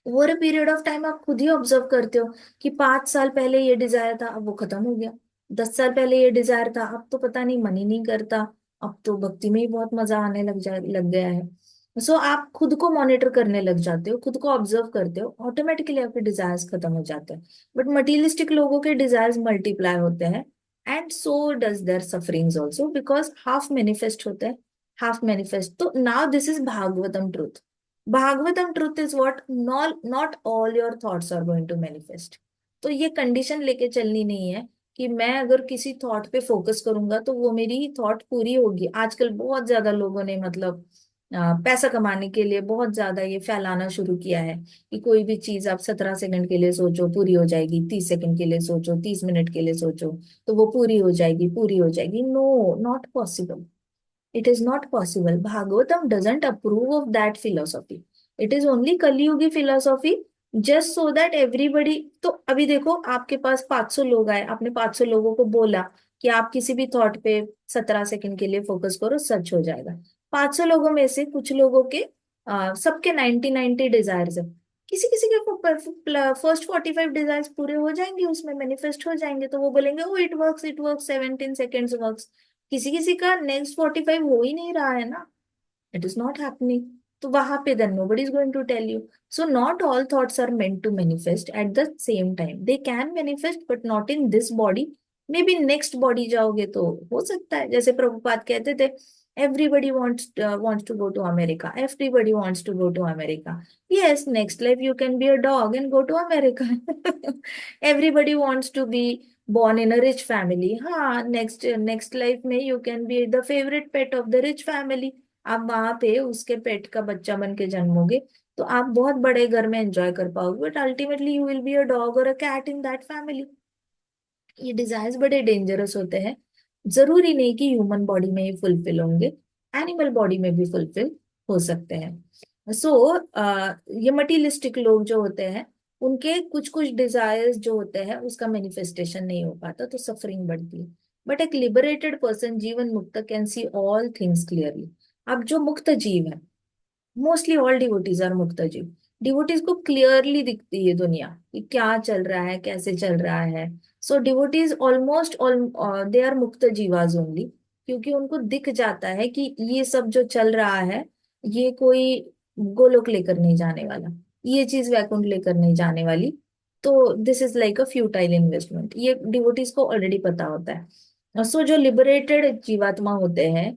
Over a period of time आप खुद ही ऑब्जर्व करते हो कि 5 साल पहले ये डिजायर था, अब वो खत्म हो गया। 10 साल पहले ये डिजायर था, अब तो पता नहीं, मन ही नहीं करता, अब तो भक्ति में ही बहुत मजा आने लग गया है। सो आप खुद को मॉनिटर करने लग जाते हो, खुद को ऑब्जर्व करते हो, ऑटोमेटिकली आपके डिजायर्स खत्म हो जाते हैं। बट मटीरियलिस्टिक लोगों के डिजायर्स मल्टीप्लाई होते हैं, and so does their sufferings also, because half manifest होते हैं, हाफ मैनिफेस्ट। तो now this is Bhagavatam truth. Bhagavatam truth is what, not all your thoughts are going to manifest. तो ये कंडीशन लेके चलनी नहीं है कि मैं अगर किसी थॉट पे फोकस करूंगा तो वो मेरी थॉट पूरी होगी। आजकल बहुत ज्यादा लोगों ने मतलब पैसा कमाने के लिए बहुत ज्यादा ये फैलाना शुरू किया है कि कोई भी चीज आप 17 सेकंड के लिए सोचो पूरी हो जाएगी, 30 सेकंड के लिए सोचो, 30 मिनट के लिए सोचो तो वो पूरी हो जाएगी, पूरी हो जाएगी। No, not possible, it is not possible. Bhagavatam doesn't approve of that philosophy. It is only Kali Yugi philosophy, just so that everybody। तो अभी देखो, आपके पास 500 लोग आए, आपने 500 लोगों को बोला कि आप किसी भी थॉट पे 17 सेकंड के लिए फोकस करो, सच हो जाएगा। 500 लोगों में से कुछ लोगों के सबके 90 डिजायर्स है, किसी किसी के फर्स्ट 45 डिजायर्स पूरे हो जाएंगे, उसमें मैनिफेस्ट हो जाएंगे, तो वो बोलेंगे ओ इट वर्क्स 17 सेकेंड्स वर्क्स। किसी किसी का नेक्स्ट 45 हो ही नहीं रहा है ना, इट इज नॉट हैपनिंग। तो वहां पे then nobody is going to tell you. So not all thoughts are meant to manifest at the same time, they can manifest but not in this body, maybe next body जाओगे तो हो सकता है, जैसे प्रभुपाद कहते थे, everybody wants to go to America, everybody wants to go to America. Yes, next life you can be a dog and go to America. Everybody wants to be born in a rich family. हाँ, next life में you can be the favorite pet of the rich family. आप वहां पे उसके पेट का बच्चा बन के जन्मोगे, तो आप बहुत बड़े घर में एंजॉय कर पाओगे, but ultimately you will be a dog और a cat in that family. ये डिजायर्स बड़े डेंजरस होते हैं। जरूरी नहीं कि ह्यूमन बॉडी में ही फुलफिल होंगे, एनिमल बॉडी में भी फुलफिल हो सकते हैं। सो ये मटीरियलिस्टिक लोग जो होते हैं, उनके कुछ कुछ डिजायर्स जो होते हैं उसका मैनिफेस्टेशन नहीं हो पाता, तो सफरिंग बढ़ती है। बट एक लिबरेटेड पर्सन, जीवन मुक्त, can see all things clearly. अब जो मुक्त जीव है, मोस्टली ऑल डिवोटीज आर मुक्ताजी, डिवोटीज को क्लियरली दिखती है दुनिया कि क्या चल रहा है, कैसे चल रहा है। So devotees almost all they are मुक्त जीवाज ओनली, क्योंकि उनको दिख जाता है कि ये सब जो चल रहा है, ये कोई गोलोक लेकर नहीं जाने वाला, ये चीज वैकुंठ लेकर नहीं जाने वाली। तो this is like a futile investment, ये डिवोटीज को ऑलरेडी पता होता है। सो जो लिबरेटेड जीवात्मा होते हैं,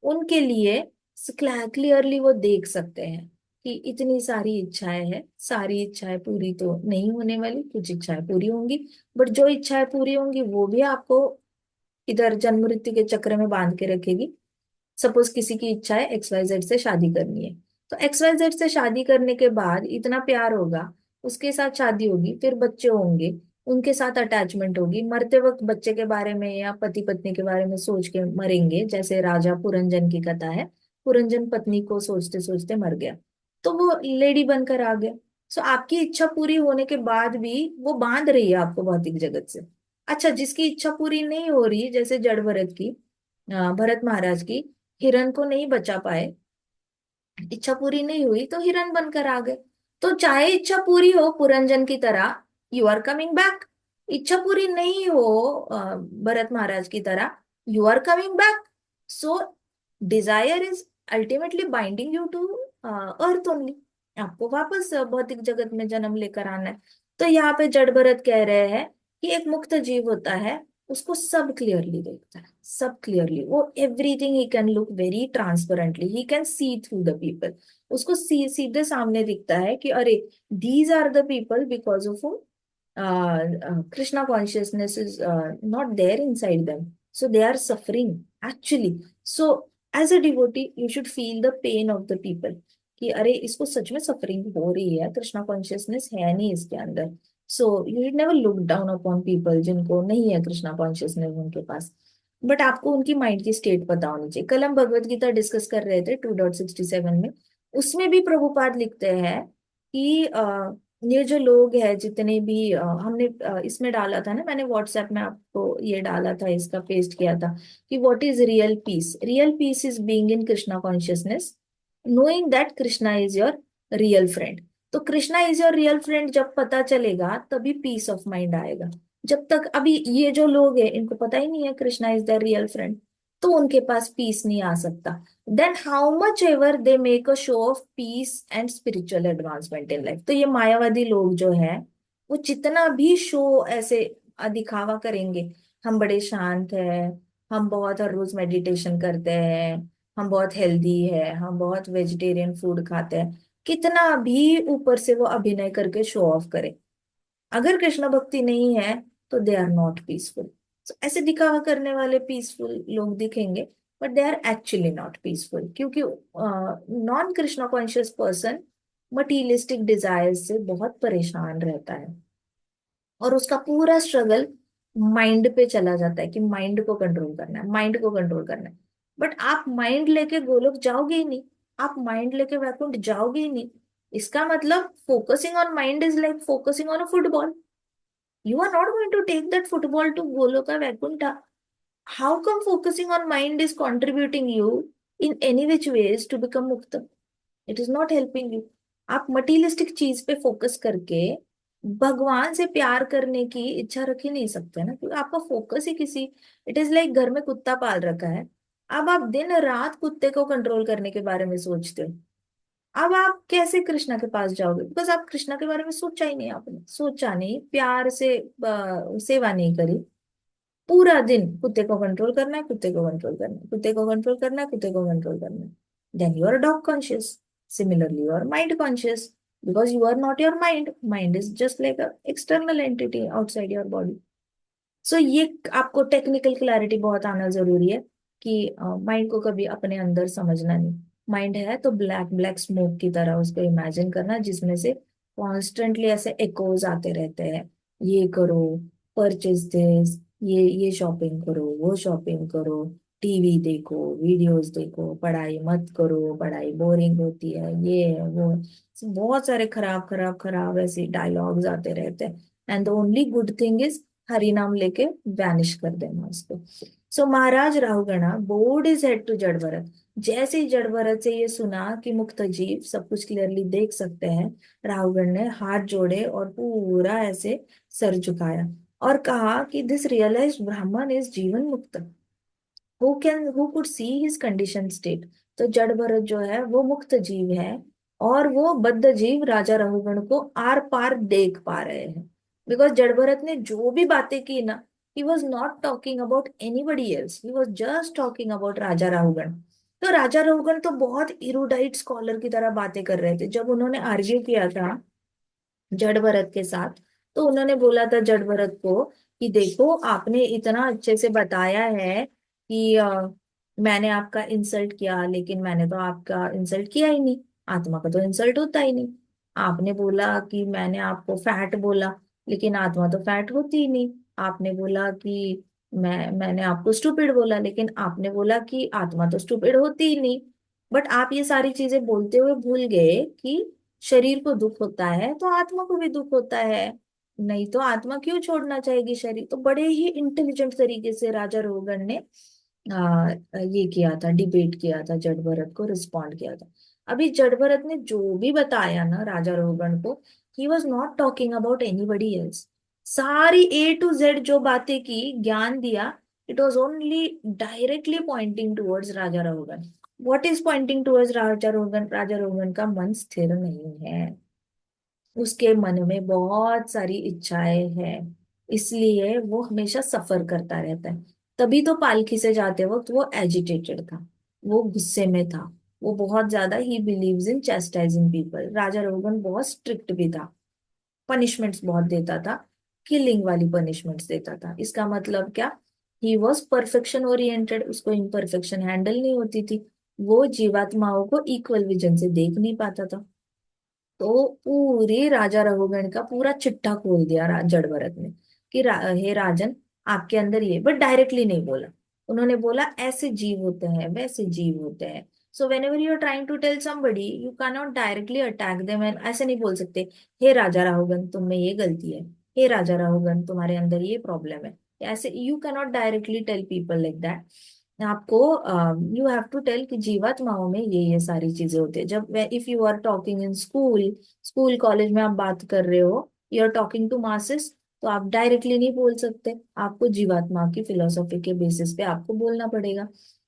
उनके लिए क्लियरली वो देख सकते हैं कि इतनी सारी इच्छाएं हैं, सारी इच्छाएं पूरी तो नहीं होने वाली, कुछ इच्छाएं पूरी होंगी, बट जो इच्छाएं पूरी होंगी वो भी आपको इधर जन्म मृत्यु के चक्र में बांध के रखेगी। सपोज किसी की इच्छा है XYZ से शादी करनी है, तो XYZ से शादी करने के बाद इतना प्यार होगा, उसके साथ शादी होगी, फिर बच्चे होंगे, उनके साथ अटैचमेंट होगी, मरते वक्त बच्चे के बारे में या पति पत्नी के बारे में सोच के मरेंगे, जैसे राजा पुरंजन की कथा है। पुरंजन पत्नी को सोचते सोचते मर गया, तो वो लेडी बनकर आ गया। सो आपकी इच्छा पूरी होने के बाद भी वो बांध रही है आपको भौतिक जगत से। अच्छा, जिसकी इच्छा पूरी नहीं हो रही, जैसे जड़ भरत की, भरत महाराज की, हिरण को नहीं बचा पाए, इच्छा पूरी नहीं हुई तो हिरण बनकर आ गए। तो चाहे इच्छा पूरी हो पुरंजन की तरह, यू आर कमिंग बैक। इच्छा पूरी नहीं हो भरत महाराज की तरह, you are coming back. So desire is ultimately binding you to earth only. आपको वापस भौतिक जगत में जन्म लेकर आना है। तो यहाँ पे जड़ भरत कह रहे हैं कि एक मुक्त जीव होता है, उसको सब क्लियरली देखता है, सब क्लियरली, वो everything he can look very transparently, he can see through the people. उसको सीधे सामने दिखता है कि अरे, these are the people because of krishna consciousness is not there inside them, so they are suffering actually. So as a devotee you should feel the pain of the people, कि अरे इसको सच में सफरिंग हो रही है, कृष्णा कॉन्शियसनेस है नहीं इसके अंदर। So you should never look down upon people जिनको नहीं है कृष्णा कॉन्शियसनेस उनके पास। बट आपको उनकी माइंड की स्टेट पता होनी चाहिए। कल हम भगवत गीता डिस्कस कर रहे थे 2.67 में, उसमें भी प्रभुपाद लिखते हैं कि ये जो लोग हैं जितने भी हमने इसमें डाला था ना, मैंने व्हाट्सएप में आपको ये डाला था, इसका पेस्ट किया था कि what is real peace. Real peace is being in Krishna consciousness, knowing that Krishna is your real friend. तो Krishna is your real friend जब पता चलेगा तभी पीस ऑफ माइंड आएगा। जब तक अभी ये जो लोग हैं इनको पता ही नहीं है Krishna is the real friend, तो उनके पास पीस नहीं आ सकता। Then how much ever they make a show of peace and spiritual advancement in life. तो ये मायावादी लोग जो है, वो जितना भी शो ऐसे दिखावा करेंगे, हम बड़े शांत हैं, हम बहुत हर रोज मेडिटेशन करते हैं, हम बहुत हेल्दी है, हम बहुत वेजिटेरियन फूड खाते हैं, कितना भी ऊपर से वो अभिनय करके शो ऑफ करे, अगर कृष्ण भक्ति नहीं है तो दे आर नॉट पीसफुल। ऐसे दिखावा करने वाले पीसफुल लोग दिखेंगे, but they are actually not peaceful, क्योंकि non Krishna conscious person materialistic desire से बहुत परेशान रहता है, और उसका पूरा स्ट्रगल माइंड पे चला जाता है कि माइंड को कंट्रोल करना है, माइंड को कंट्रोल करना है। बट आप माइंड लेके गोलोक जाओगे ही नहीं, आप माइंड लेके वैकुंठ जाओगे ही नहीं। इसका मतलब focusing on mind is like focusing on a football. You are not going to take that football to Goloka Vaikuntha. How come focusing on mind is contributing you in any which ways to become mukta? It is not helping you. आप मटीरियलिस्टिक चीज पे फोकस करके भगवान से प्यार करने की इच्छा रख ही नहीं सकते ना, क्योंकि आपका फोकस ही किसी, इट इज लाइक घर में कुत्ता पाल रखा है, अब आप दिन रात कुत्ते को कंट्रोल करने के बारे में सोचते हो। अब आप कैसे कृष्णा के पास जाओगे, बिकॉज आप कृष्णा के बारे में सोचा ही नहीं, आपने सोचा नहीं, प्यार से सेवा नहीं करी। पूरा दिन कुत्ते को कंट्रोल करना है, कुत्ते को कंट्रोल करना है, कुत्ते को कंट्रोल करना है, कुत्ते को कंट्रोल करना है, then you are dog conscious. Similarly you are mind conscious, because you are not your mind, mind is just like a external entity outside your body. So ये आपको टेक्निकल क्लैरिटी बहुत आना जरूरी है कि माइंड को कभी अपने अंदर समझना नहीं। माइंड है तो ब्लैक ब्लैक स्मोक की तरह उसको इमेजिन करना, जिसमें से कॉन्स्टेंटली ऐसे एकोज आते रहते हैं, ये करो, परचेज दिस, ये शॉपिंग करो, वो शॉपिंग करो, टीवी देखो, वीडियोस देखो, पढ़ाई मत करो, पढ़ाई बोरिंग होती है, ये है वो है। So, बहुत सारे खराब खराब खराब ऐसे डायलॉग्स आते रहते हैं। And the only good thing is Hari नाम लेके वैनिश कर देना उसको। सो महाराज राहुगणा बोर्ड इज हेड टू जड़ भरत। जैसे ही जड़ भरत से ये सुना कि मुक्त जीव सब कुछ क्लियरली देख सकते हैं, राहुगण ने हाथ जोड़े और पूरा ऐसे सर झुकाया और कहा कि दिस रियलाइज्ड ब्राह्मण इज जीवन मुक्त, who could see his condition state. तो जड़ भरत जो है वो मुक्त जीव है, और वो बद्ध जीव राजा रघुगण को आर पार देख पा रहे हैं। बिकॉज जड़ भरत ने जो भी बातें की ना, he was not talking about anybody else, he was just talking about Raja Rahugana. तो राजा रघुगण तो बहुत इरुडाइट स्कॉलर की तरह बातें कर रहे थे। जब उन्होंने आर्ग्यू किया था जड़ भरत के साथ, तो उन्होंने बोला था जड़ भरत को कि देखो आपने इतना अच्छे से बताया है कि मैंने आपका इंसल्ट किया, लेकिन मैंने तो आपका इंसल्ट किया ही नहीं, आत्मा का तो इंसल्ट होता ही नहीं। आपने बोला कि मैंने आपको फैट बोला, लेकिन आत्मा तो फैट होती ही नहीं। आपने बोला कि मैंने आपको स्टूपिड बोला, लेकिन आपने बोला कि आत्मा तो स्टूपिड होती ही नहीं। बट आप ये सारी चीजें बोलते हुए भूल गए कि शरीर को दुख होता है तो आत्मा को भी दुख होता है, नहीं तो आत्मा क्यों छोड़ना चाहेगी शरीर। तो बड़े ही इंटेलिजेंट तरीके से राजा रोगन ने ये किया था, डिबेट किया था, जड़ भरत को रिस्पॉन्ड किया था। अभी जड़ भरत ने जो भी बताया ना राजा रोगन को, he was not talking about anybody else. सारी A to Z जो बातें की, ज्ञान दिया, it was only directly pointing towards Raja Rogan. What is pointing towards Raja Rogan? Raja रोगन का मन स्थिर नहीं है, उसके मन में बहुत सारी इच्छाएं हैं, इसलिए वो हमेशा सफर करता रहता है। तभी तो पालकी से जाते वक्त वो एजिटेटेड था, वो गुस्से में था, वो बहुत ज्यादा ही बिलीव्स इन चैस्टाइजिंग पीपल। राजा रोगन बहुत स्ट्रिक्ट भी था, पनिशमेंट्स बहुत देता था, किलिंग वाली पनिशमेंट्स देता था। इसका मतलब क्या? ही वॉज परफेक्शन ओरिएंटेड, उसको इम्परफेक्शन हैंडल नहीं होती थी, वो जीवात्माओं को इक्वल विजन से देख नहीं पाता था। तो पूरे राजा रघुगण का पूरा चिट्ठा खोल दिया जड़ भरत ने कि हे राजन, आपके अंदर ये, बट डायरेक्टली नहीं बोला। उन्होंने बोला ऐसे जीव होते हैं, वैसे जीव होते हैं। So whenever you are trying to tell somebody, you can not directly attack them, and ऐसे नहीं बोल सकते हे राजा राहुगन तुम में ये गलती है, हे राजा राहुगन तुम्हारे अंदर ये प्रॉब्लम है। ऐसे you can not directly tell people like that. आपको यू हैव टू टेल कि जीवात्माओं में ये सारी चीजें होती है। जब if you are talking in school, school college में आप बात कर रहे हो, you are talking to masses, तो आप डायरेक्टली नहीं बोल सकते, आपको जीवात्मा की फिलोसॉफी के बेसिस पे आपको बोलना पड़ेगा।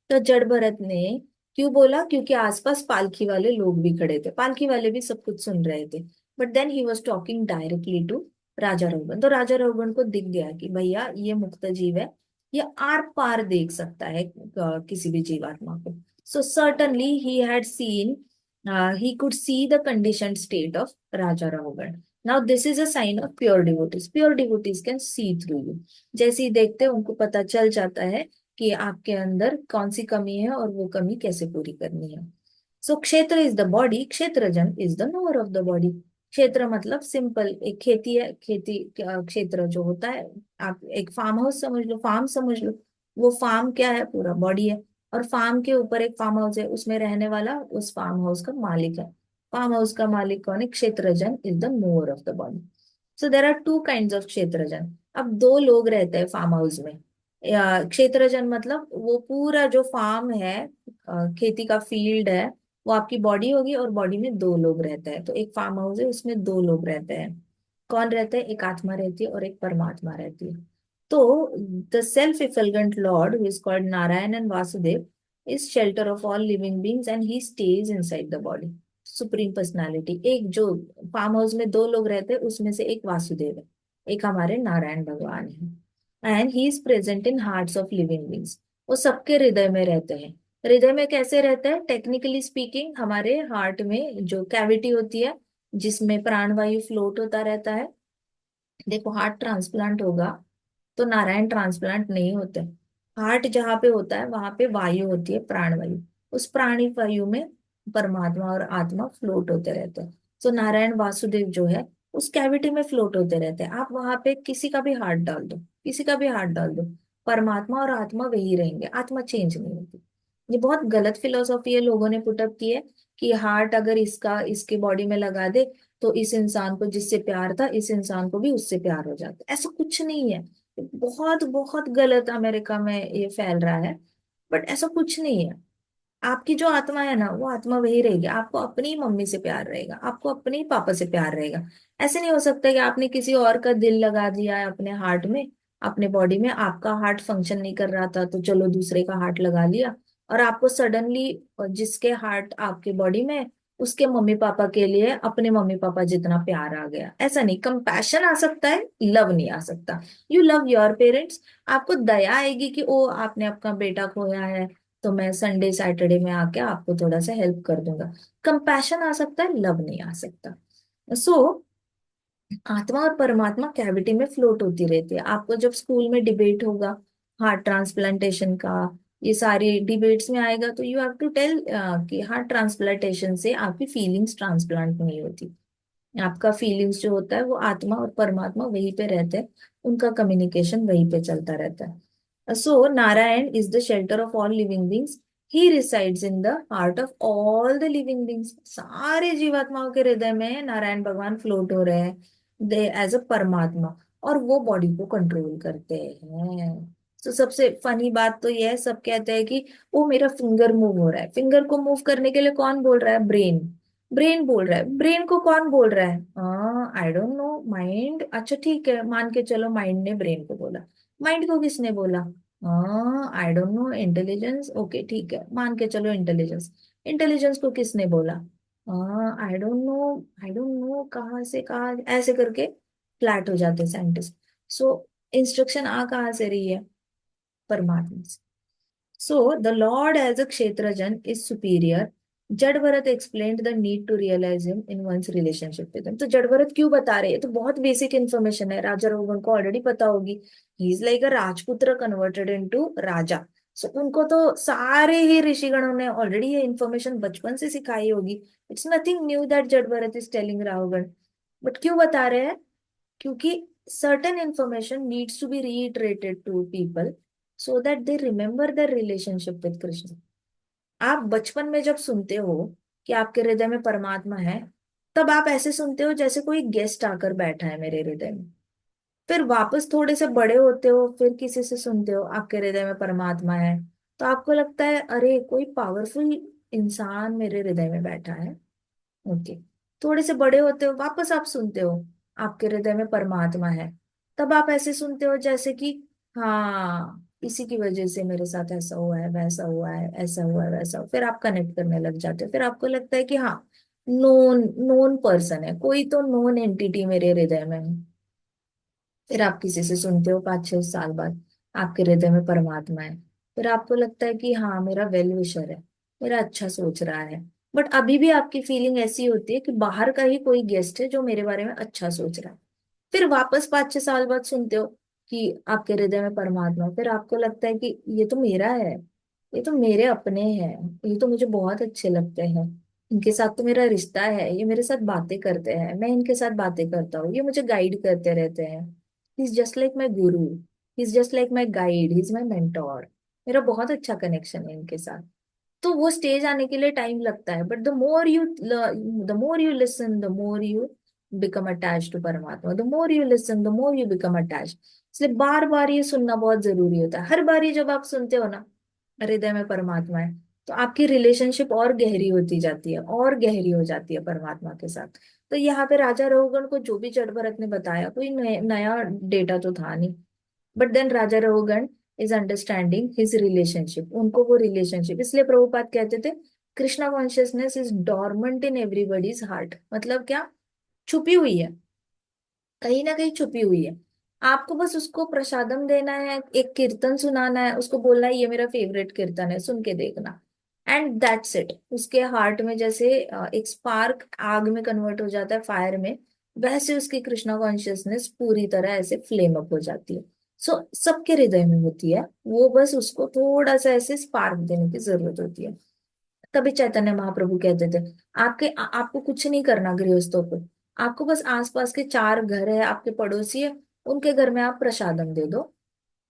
तो जड़ भरत ने क्यों बोला? क्योंकि आसपास पालकी वाले लोग भी खड़े थे, पालकी वाले भी सब कुछ सुन रहे थे। But then he was talking directly to Raja Raghugan. तो राजा रघुगन को दिख गया कि भैया ये मुक्त जीव है, ये आर पार देख सकता है किसी भी जीवात्मा को। So certainly he had seen, he could see the conditioned state of Raja Rahugan. Now this is a sign of pure devotees. Pure devotees can see through you. जैसे ही देखते हैं उनको पता चल जाता है कि आपके अंदर कौन सी कमी है और वो कमी कैसे पूरी करनी है। सो क्षेत्र इज द बॉडी, क्षेत्रजन is the knower of the body. क्षेत्र मतलब सिंपल एक खेती है, खेती क्षेत्र जो होता है, आप एक फार्म हाउस समझ लो, फार्म समझ लो, वो फार्म क्या है? पूरा बॉडी है। और फार्म के ऊपर एक फार्म हाउस है, उसमें रहने वाला उस फार्म हाउस का मालिक है। फार्म हाउस का मालिक कौन है? क्षेत्रजन is the knower of the body. So there are two kind of क्षेत्रजन। अब दो लोग रहते हैं फार्म हाउस में। क्षेत्रजन मतलब वो पूरा जो फार्म है, खेती का फील्ड है, वो आपकी बॉडी होगी, और बॉडी में दो लोग रहते हैं। तो एक फार्म हाउस है, उसमें दो लोग रहते हैं। कौन रहते हैं? एक आत्मा रहती है और एक परमात्मा रहती है। तो the self effulgent lord who is called Narayan and Vasudev is shelter of all living beings and he stays inside the body. Supreme personality, एक जो फार्म हाउस में दो लोग रहते हैं उसमें से एक वासुदेव है, एक हमारे नारायण भगवान है। And he is present in hearts of living beings. वो सबके हृदय में रहते हैं। हृदय में कैसे रहते हैं? टेक्निकली स्पीकिंग, हमारे हार्ट में जो कैविटी होती है जिसमें प्राणवायु फ्लोट होता रहता है। देखो, हार्ट ट्रांसप्लांट होगा तो नारायण ट्रांसप्लांट नहीं होते। हार्ट जहाँ पे होता है वहां पे वायु होती है, प्राणवायु। उस प्राणी वायु में परमात्मा और आत्मा फ्लोट होते रहते हैं। तो नारायण वासुदेव जो है उस कैविटी में फ्लोट होते रहते हैं। आप वहां पे किसी का भी हार्ट डाल दो, किसी का भी हार्ट डाल दो, परमात्मा और आत्मा वही रहेंगे, आत्मा चेंज नहीं होती। ये बहुत गलत फिलोसॉफी है लोगों ने पुटअप की है कि हार्ट अगर इसका इसके बॉडी में लगा दे तो इस इंसान को जिससे प्यार था इस इंसान को भी उससे प्यार हो जाता है। ऐसा कुछ नहीं है। बहुत बहुत गलत अमेरिका में ये फैल रहा है। बट ऐसा कुछ नहीं है। आपकी जो आत्मा है ना वो आत्मा वही रहेगी। आपको अपनी मम्मी से प्यार रहेगा, आपको अपने ही पापा से प्यार रहेगा। ऐसे नहीं हो सकता कि आपने किसी और का दिल लगा दिया है अपने हार्ट में, अपने बॉडी में। आपका हार्ट फंक्शन नहीं कर रहा था तो चलो दूसरे का हार्ट लगा लिया, और आपको सडनली जिसके हार्ट आपके बॉडी में है, उसके मम्मी पापा के लिए अपने मम्मी पापा जितना प्यार आ गया। ऐसा नहीं। कंपैशन आ सकता है, लव नहीं आ सकता। You love your parents. आपको दया आएगी कि ओ आपने अपना बेटा खोया है तो मैं संडे सैटरडे में आके आपको थोड़ा सा हेल्प कर दूंगा। कंपैशन आ सकता है, लव नहीं आ सकता। सो आत्मा और परमात्मा कैविटी में फ्लोट होती रहती है। आपको जब स्कूल में डिबेट होगा हार्ट ट्रांसप्लांटेशन का, ये सारी डिबेट्स में आएगा तो यू हैव टू टेल कि हार्ट ट्रांसप्लांटेशन से आपकी फीलिंग्स ट्रांसप्लांट नहीं होती। आपका फीलिंग्स जो होता है वो आत्मा और परमात्मा वहीं पे रहते हैं, उनका कम्युनिकेशन वहीं पे चलता रहता है। So Narayan is the shelter of all living beings. He resides in the heart of all the living beings. सारे जीवात्माओं के हृदय में नारायण भगवान फ्लोट हो रहे हैं, दे एज अ परमात्मा, और वो बॉडी को कंट्रोल करते हैं। तो सबसे फनी बात तो यह है, सब कहते हैं कि वो मेरा फिंगर मूव हो रहा है। फिंगर को मूव करने के लिए कौन बोल रहा है? ब्रेन। ब्रेन बोल रहा है। ब्रेन को कौन बोल रहा है? I don't know, mind. अच्छा ठीक है, मान के चलो माइंड ने ब्रेन को बोला। माइंड को किसने बोला? I don't know, intelligence. Okay ठीक है, मान के चलो इंटेलिजेंस। इंटेलिजेंस को किसने बोला? I don't know. I don't know कहाँ से कहाँ ऐसे करके फ्लैट हो जाते साइंटिस्ट। सो इंस्ट्रक्शन आ कहाँ से रही है? परमात्मा से। So, the Lord as a Kshetrajan is superior. जड़ Bharat explained the need to realize him in one's relationship with him. तो जड़ भरत क्यों बता रहे हैं? तो बहुत बेसिक इन्फॉर्मेशन है, राजा रघुवन को ऑलरेडी पता होगी। ही इज लाइक अ राजपुत्र कन्वर्टेड इनटू राजा। सो उनको तो सारे ही ऋषिगणों ने ऑलरेडी ये इन्फॉर्मेशन बचपन से सिखाई होगी। इट्स नथिंग न्यू दैट जड़ Bharat is telling Rahugana. But क्यों बता रहे हैं? क्योंकि certain information needs to be reiterated to people so that they remember their relationship with Krishna. आप बचपन में जब सुनते हो कि आपके हृदय में परमात्मा है, तब आप ऐसे सुनते हो जैसे कोई गेस्ट आकर बैठा है मेरे हृदय में। फिर वापस थोड़े से बड़े होते हो, फिर किसी से सुनते हो आपके हृदय में परमात्मा है, तो आपको लगता है अरे कोई पावरफुल इंसान मेरे हृदय में बैठा है। ओके। थोड़े से बड़े होते हो, वापस आप सुनते हो आपके हृदय में परमात्मा है। तब आप ऐसे सुनते हो जैसे कि हाँ इसी की वजह से मेरे साथ ऐसा हुआ है, वैसा हुआ है, ऐसा हुआ है, वैसा हुआ। फिर आप कनेक्ट करने लग जाते हो। फिर आपको लगता है कि हाँ, नोन नोन पर्सन है, कोई तो नोन एंटिटी मेरे हृदय में है। फिर आप किसी से सुनते हो 5-6 साल बाद आपके हृदय में परमात्मा है। फिर आपको लगता है कि हाँ मेरा वेल विशर है, मेरा अच्छा सोच रहा है। बट अभी भी आपकी फीलिंग ऐसी होती है कि बाहर का ही कोई गेस्ट है जो मेरे बारे में अच्छा सोच रहा है। फिर वापस 5-6 साल बाद सुनते हो कि आपके हृदय में परमात्मा है। फिर आपको लगता है कि ये तो मेरा है, ये तो मेरे अपने हैं, ये तो मुझे बहुत अच्छे लगते हैं, इनके साथ तो मेरा रिश्ता है, ये मेरे साथ बातें करते हैं, मैं इनके साथ बातें करता हूँ, ये मुझे गाइड करते रहते हैं। He is just like my guru, he is just like my guide, he is my mentor. मेरा बहुत अच्छा कनेक्शन है इनके साथ। तो वो स्टेज आने के लिए टाइम लगता है, but the more you listen, the more you become attach to Paramatma. The more you listen the more you become attach. इसलिए बार बार ये सुनना बहुत जरूरी होता है। हर बार ये जब आप सुनते हो ना हृदय में परमात्मा है, तो आपकी रिलेशनशिप और गहरी होती जाती है, और गहरी हो जाती है परमात्मा के साथ। तो यहाँ पे राजा रघुगण को जो भी जड़ भरत ने बताया कोई नया डेटा तो था नहीं। But then Raja Raghugan is understanding his relationship, उनको वो रिलेशनशिप। इसलिए प्रभुपाद कहते थे Krishna consciousness is dormant in everybody's heart. मतलब क्या? छुपी हुई है, कहीं ना कहीं छुपी हुई है। आपको बस उसको प्रसादम देना है, एक कीर्तन सुनाना है, उसको बोलना है ये मेरा फेवरेट कीर्तन है, सुन के देखना। And that's it. उसके हार्ट में जैसे एक स्पार्क आग में कन्वर्ट हो जाता है, फायर में, वैसे उसकी कृष्णा कॉन्शियसनेस पूरी तरह ऐसे फ्लेम अप हो जाती है। सो सबके हृदय में होती है वो, बस उसको थोड़ा सा ऐसे स्पार्क देने की जरूरत होती है। तभी चैतन्य महाप्रभु कहते थे, आपको कुछ नहीं करना गृहस्थों को, आपको बस आसपास के चार घर है, आपके पड़ोसी है, उनके घर में आप प्रसादम दे दो,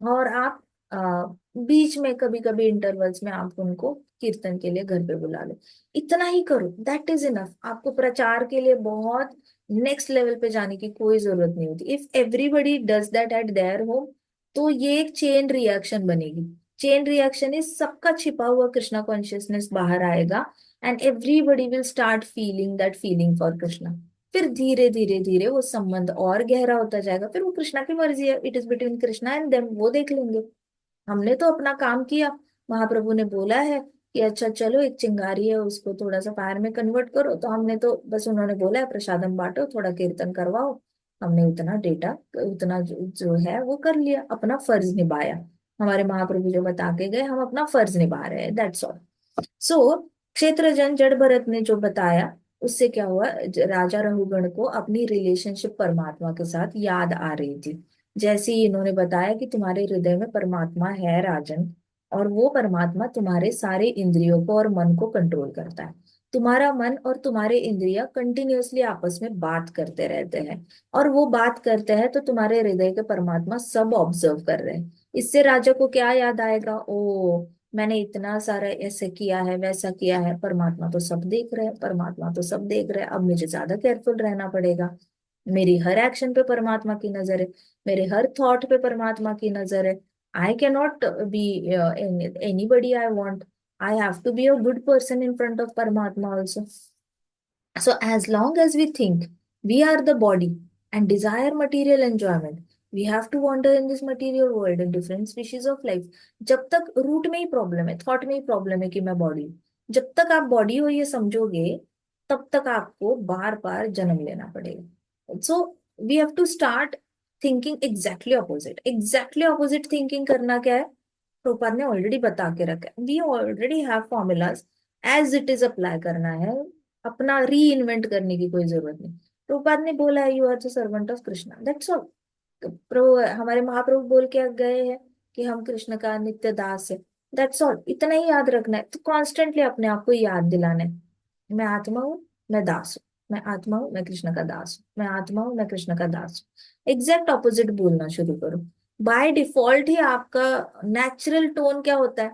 और आप बीच में कभी कभी इंटरवल्स में आप उनको कीर्तन के लिए घर पे बुला लो। इतना ही करो, दैट इज इनफ। आपको प्रचार के लिए बहुत नेक्स्ट लेवल पे जाने की कोई जरूरत नहीं होती। If everybody does that at their home, तो ये एक चेन रिएक्शन बनेगी। चेन रिएक्शन इज सबका छिपा हुआ कृष्णा कॉन्शियसनेस बाहर आएगा, and everybody will start feeling that feeling for Krishna. फिर धीरे धीरे धीरे वो संबंध और गहरा होता जाएगा। फिर वो कृष्णा की मर्जी है, it is between Krishna and them, वो देख लेंगे। हमने तो अपना काम किया। महाप्रभु ने बोला है कि अच्छा चलो एक चिंगारी है उसको थोड़ा सा फायर में कन्वर्ट करो, तो हमने तो बस, उन्होंने बोला है प्रसादम बांटो, थोड़ा कीर्तन करवाओ, हमने उतना डेटा, उतना जो है वो कर लिया, अपना फर्ज निभाया। हमारे महाप्रभु जो बता के गए, हम अपना फर्ज निभा रहे हैं, दैट्स ऑल। सो क्षेत्रजन जड़ भरत ने जो बताया, उससे क्या हुआ, राजा रघुगण को अपनी रिलेशनशिप परमात्मा के साथ याद आ रही थी। जैसे ही इन्होंने बताया कि तुम्हारे हृदय में परमात्मा है राजन, और वो परमात्मा तुम्हारे सारे इंद्रियों को और मन को कंट्रोल करता है। तुम्हारा मन और तुम्हारे इंद्रिया कंटिन्यूअसली आपस में बात करते रहते हैं, और वो बात करते हैं तो तुम्हारे हृदय के परमात्मा सब ऑब्जर्व कर रहे हैं। इससे राजा को क्या याद आएगा, ओ मैंने इतना सारा ऐसे किया है, वैसा किया है, परमात्मा तो सब देख रहे हैं, परमात्मा तो सब देख रहे हैं, अब मुझे ज्यादा केयरफुल रहना पड़ेगा। मेरी हर एक्शन पे परमात्मा की नजर है, मेरे हर थॉट पे परमात्मा की नजर है। I can not be anybody I want, I have to be a good person in front of परमात्मा also. So as long as we think we are the body and desire material enjoyment, we have to wander in this material world in different species of life. जब तक रूट में ही प्रॉब्लम है, थॉट में ही प्रॉब्लम है कि मैं बॉडी हूँ, जब तक आप बॉडी हो ये समझोगे, तब तक आपको बार बार जन्म लेना पड़ेगा। So we have to start thinking exactly opposite. Exactly opposite thinking करना क्या है, प्रभुपाद ने ऑलरेडी बता के रखा है, we already have formulas, as it is apply करना है। अपना री इन्वेंट करने की कोई जरूरत नहीं। प्रभुपाद ने बोला है, you are the servant of Krishna, that's all. प्रभु, हमारे महाप्रभु बोल के गए हैं कि हम कृष्ण का नित्य दास है, दैट्स ऑल। इतना ही याद रखना है, तो कॉन्स्टेंटली अपने आप को याद दिलाना है, मैं आत्मा हूँ, मैं दास हूँ, मैं आत्मा हूँ, मैं कृष्ण का दास हूँ, मैं आत्मा हूँ, मैं कृष्ण का दास हूँ। एग्जैक्ट ऑपोजिट बोलना शुरू करो। बाय डिफॉल्ट ही आपका नेचुरल टोन क्या होता है,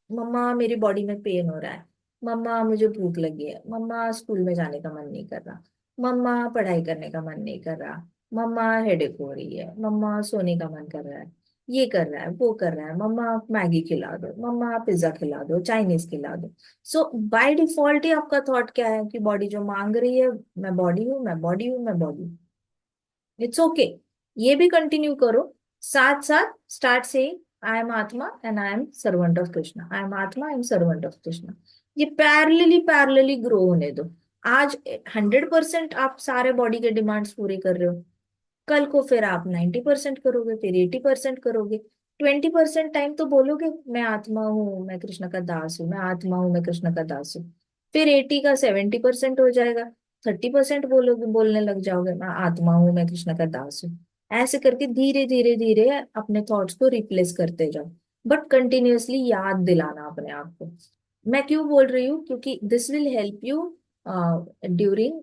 मम्मा मेरी बॉडी में पेन हो रहा है, मम्मा मुझे भूख लगी है, मम्मा स्कूल में जाने का मन नहीं कर रहा, मम्मा पढ़ाई करने का मन नहीं कर रहा, मम्मा हेडेक हो रही है, मम्मा सोने का मन कर रहा है, ये कर रहा है, वो कर रहा है, मम्मा मैगी खिला दो, मम्मा पिज्जा खिला दो, चाइनीज खिला दो। सो बाय डिफॉल्ट ही आपका थॉट क्या है कि बॉडी जो मांग रही है, मैं बॉडी हूँ, मैं बॉडी हूँ, मैं बॉडी हूँ। इट्स ओके, ये भी कंटिन्यू करो। साथ साथ स्टार्ट से I am atma and I am servant of Krishna, I am atma, I am servant of Krishna. ये पैरेलली पैरेलली ग्रो होने दो। आज 100% आप सारे बॉडी के डिमांड्स पूरे कर रहे हो, कल को फिर आप 90% करोगे, फिर 80% करोगे, 20% टाइम तो बोलोगे मैं आत्मा हूँ, मैं कृष्ण का दास हूँ, मैं आत्मा हूँ, मैं कृष्ण का दास हूँ। फिर 80 का 70% हो जाएगा, 30% बोलोगे, बोलने लग जाओगे मैं आत्मा हूँ, मैं कृष्ण का दास हूँ। ऐसे करके धीरे धीरे धीरे अपने थॉट्स को रिप्लेस करते जाओ, बट कंटिन्यूअसली याद दिलाना अपने आप को। मैं क्यों बोल रही हूँ, क्योंकि this will help you during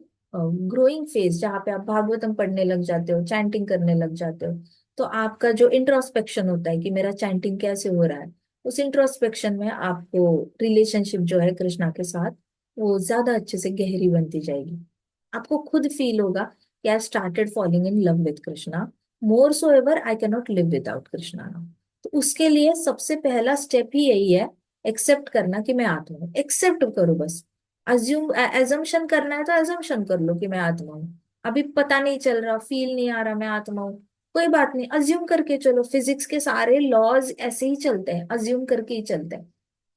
growing phase, जहाँ पे आप भागवतम पढ़ने लग जाते हो, चैंटिंग करने लग जाते हो। तो आपका जो इंट्रोस्पेक्शन होता है कि मेरा चैंटिंग कैसे हो रहा है, उस इंट्रोस्पेक्शन में आपको रिलेशनशिप जो है कृष्णा के साथ, वो ज्यादा अच्छे से गहरी बनती जाएगी। आपको खुद फील होगा कि I started falling in love with Krishna, more so ever I can not live without Krishna now. तो उसके लिए सबसे पहला स्टेप ही यही है, एक्सेप्ट करना कि मैं आत्मा हूँ। एक्सेप्ट करो बस। अज्यूम एजम्पशन करना है तो एजम्पशन कर लो कि मैं आत्मा हूँ। अभी पता नहीं चल रहा, फील नहीं आ रहा मैं आत्मा हूँ, कोई बात नहीं, अज्यूम करके चलो। फिजिक्स के सारे लॉज ऐसे ही चलते हैं, अज्यूम करके ही चलते हैं।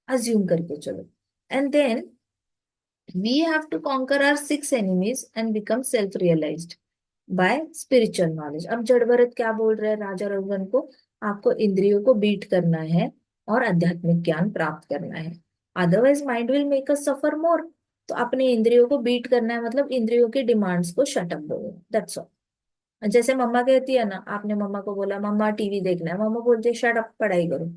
अज्यूम करके चलो, and then we have to conquer our six enemies and become self realized. By spiritual knowledge. अब जड़ भरत क्या बोल रहे हैं राजा रघुवन को, आपको इंद्रियों को बीट करना है और आध्यात्मिक ज्ञान प्राप्त करना है, otherwise mind will make us suffer more. तो अपने इंद्रियों को बीट करना है, मतलब इंद्रियों की डिमांड्स को शट अप दो, दैट्स ऑल। जैसे मम्मा कहती है ना, आपने मम्मा को बोला मम्मा टीवी देखना है, मम्मा बोलती है शट अप पढ़ाई करो।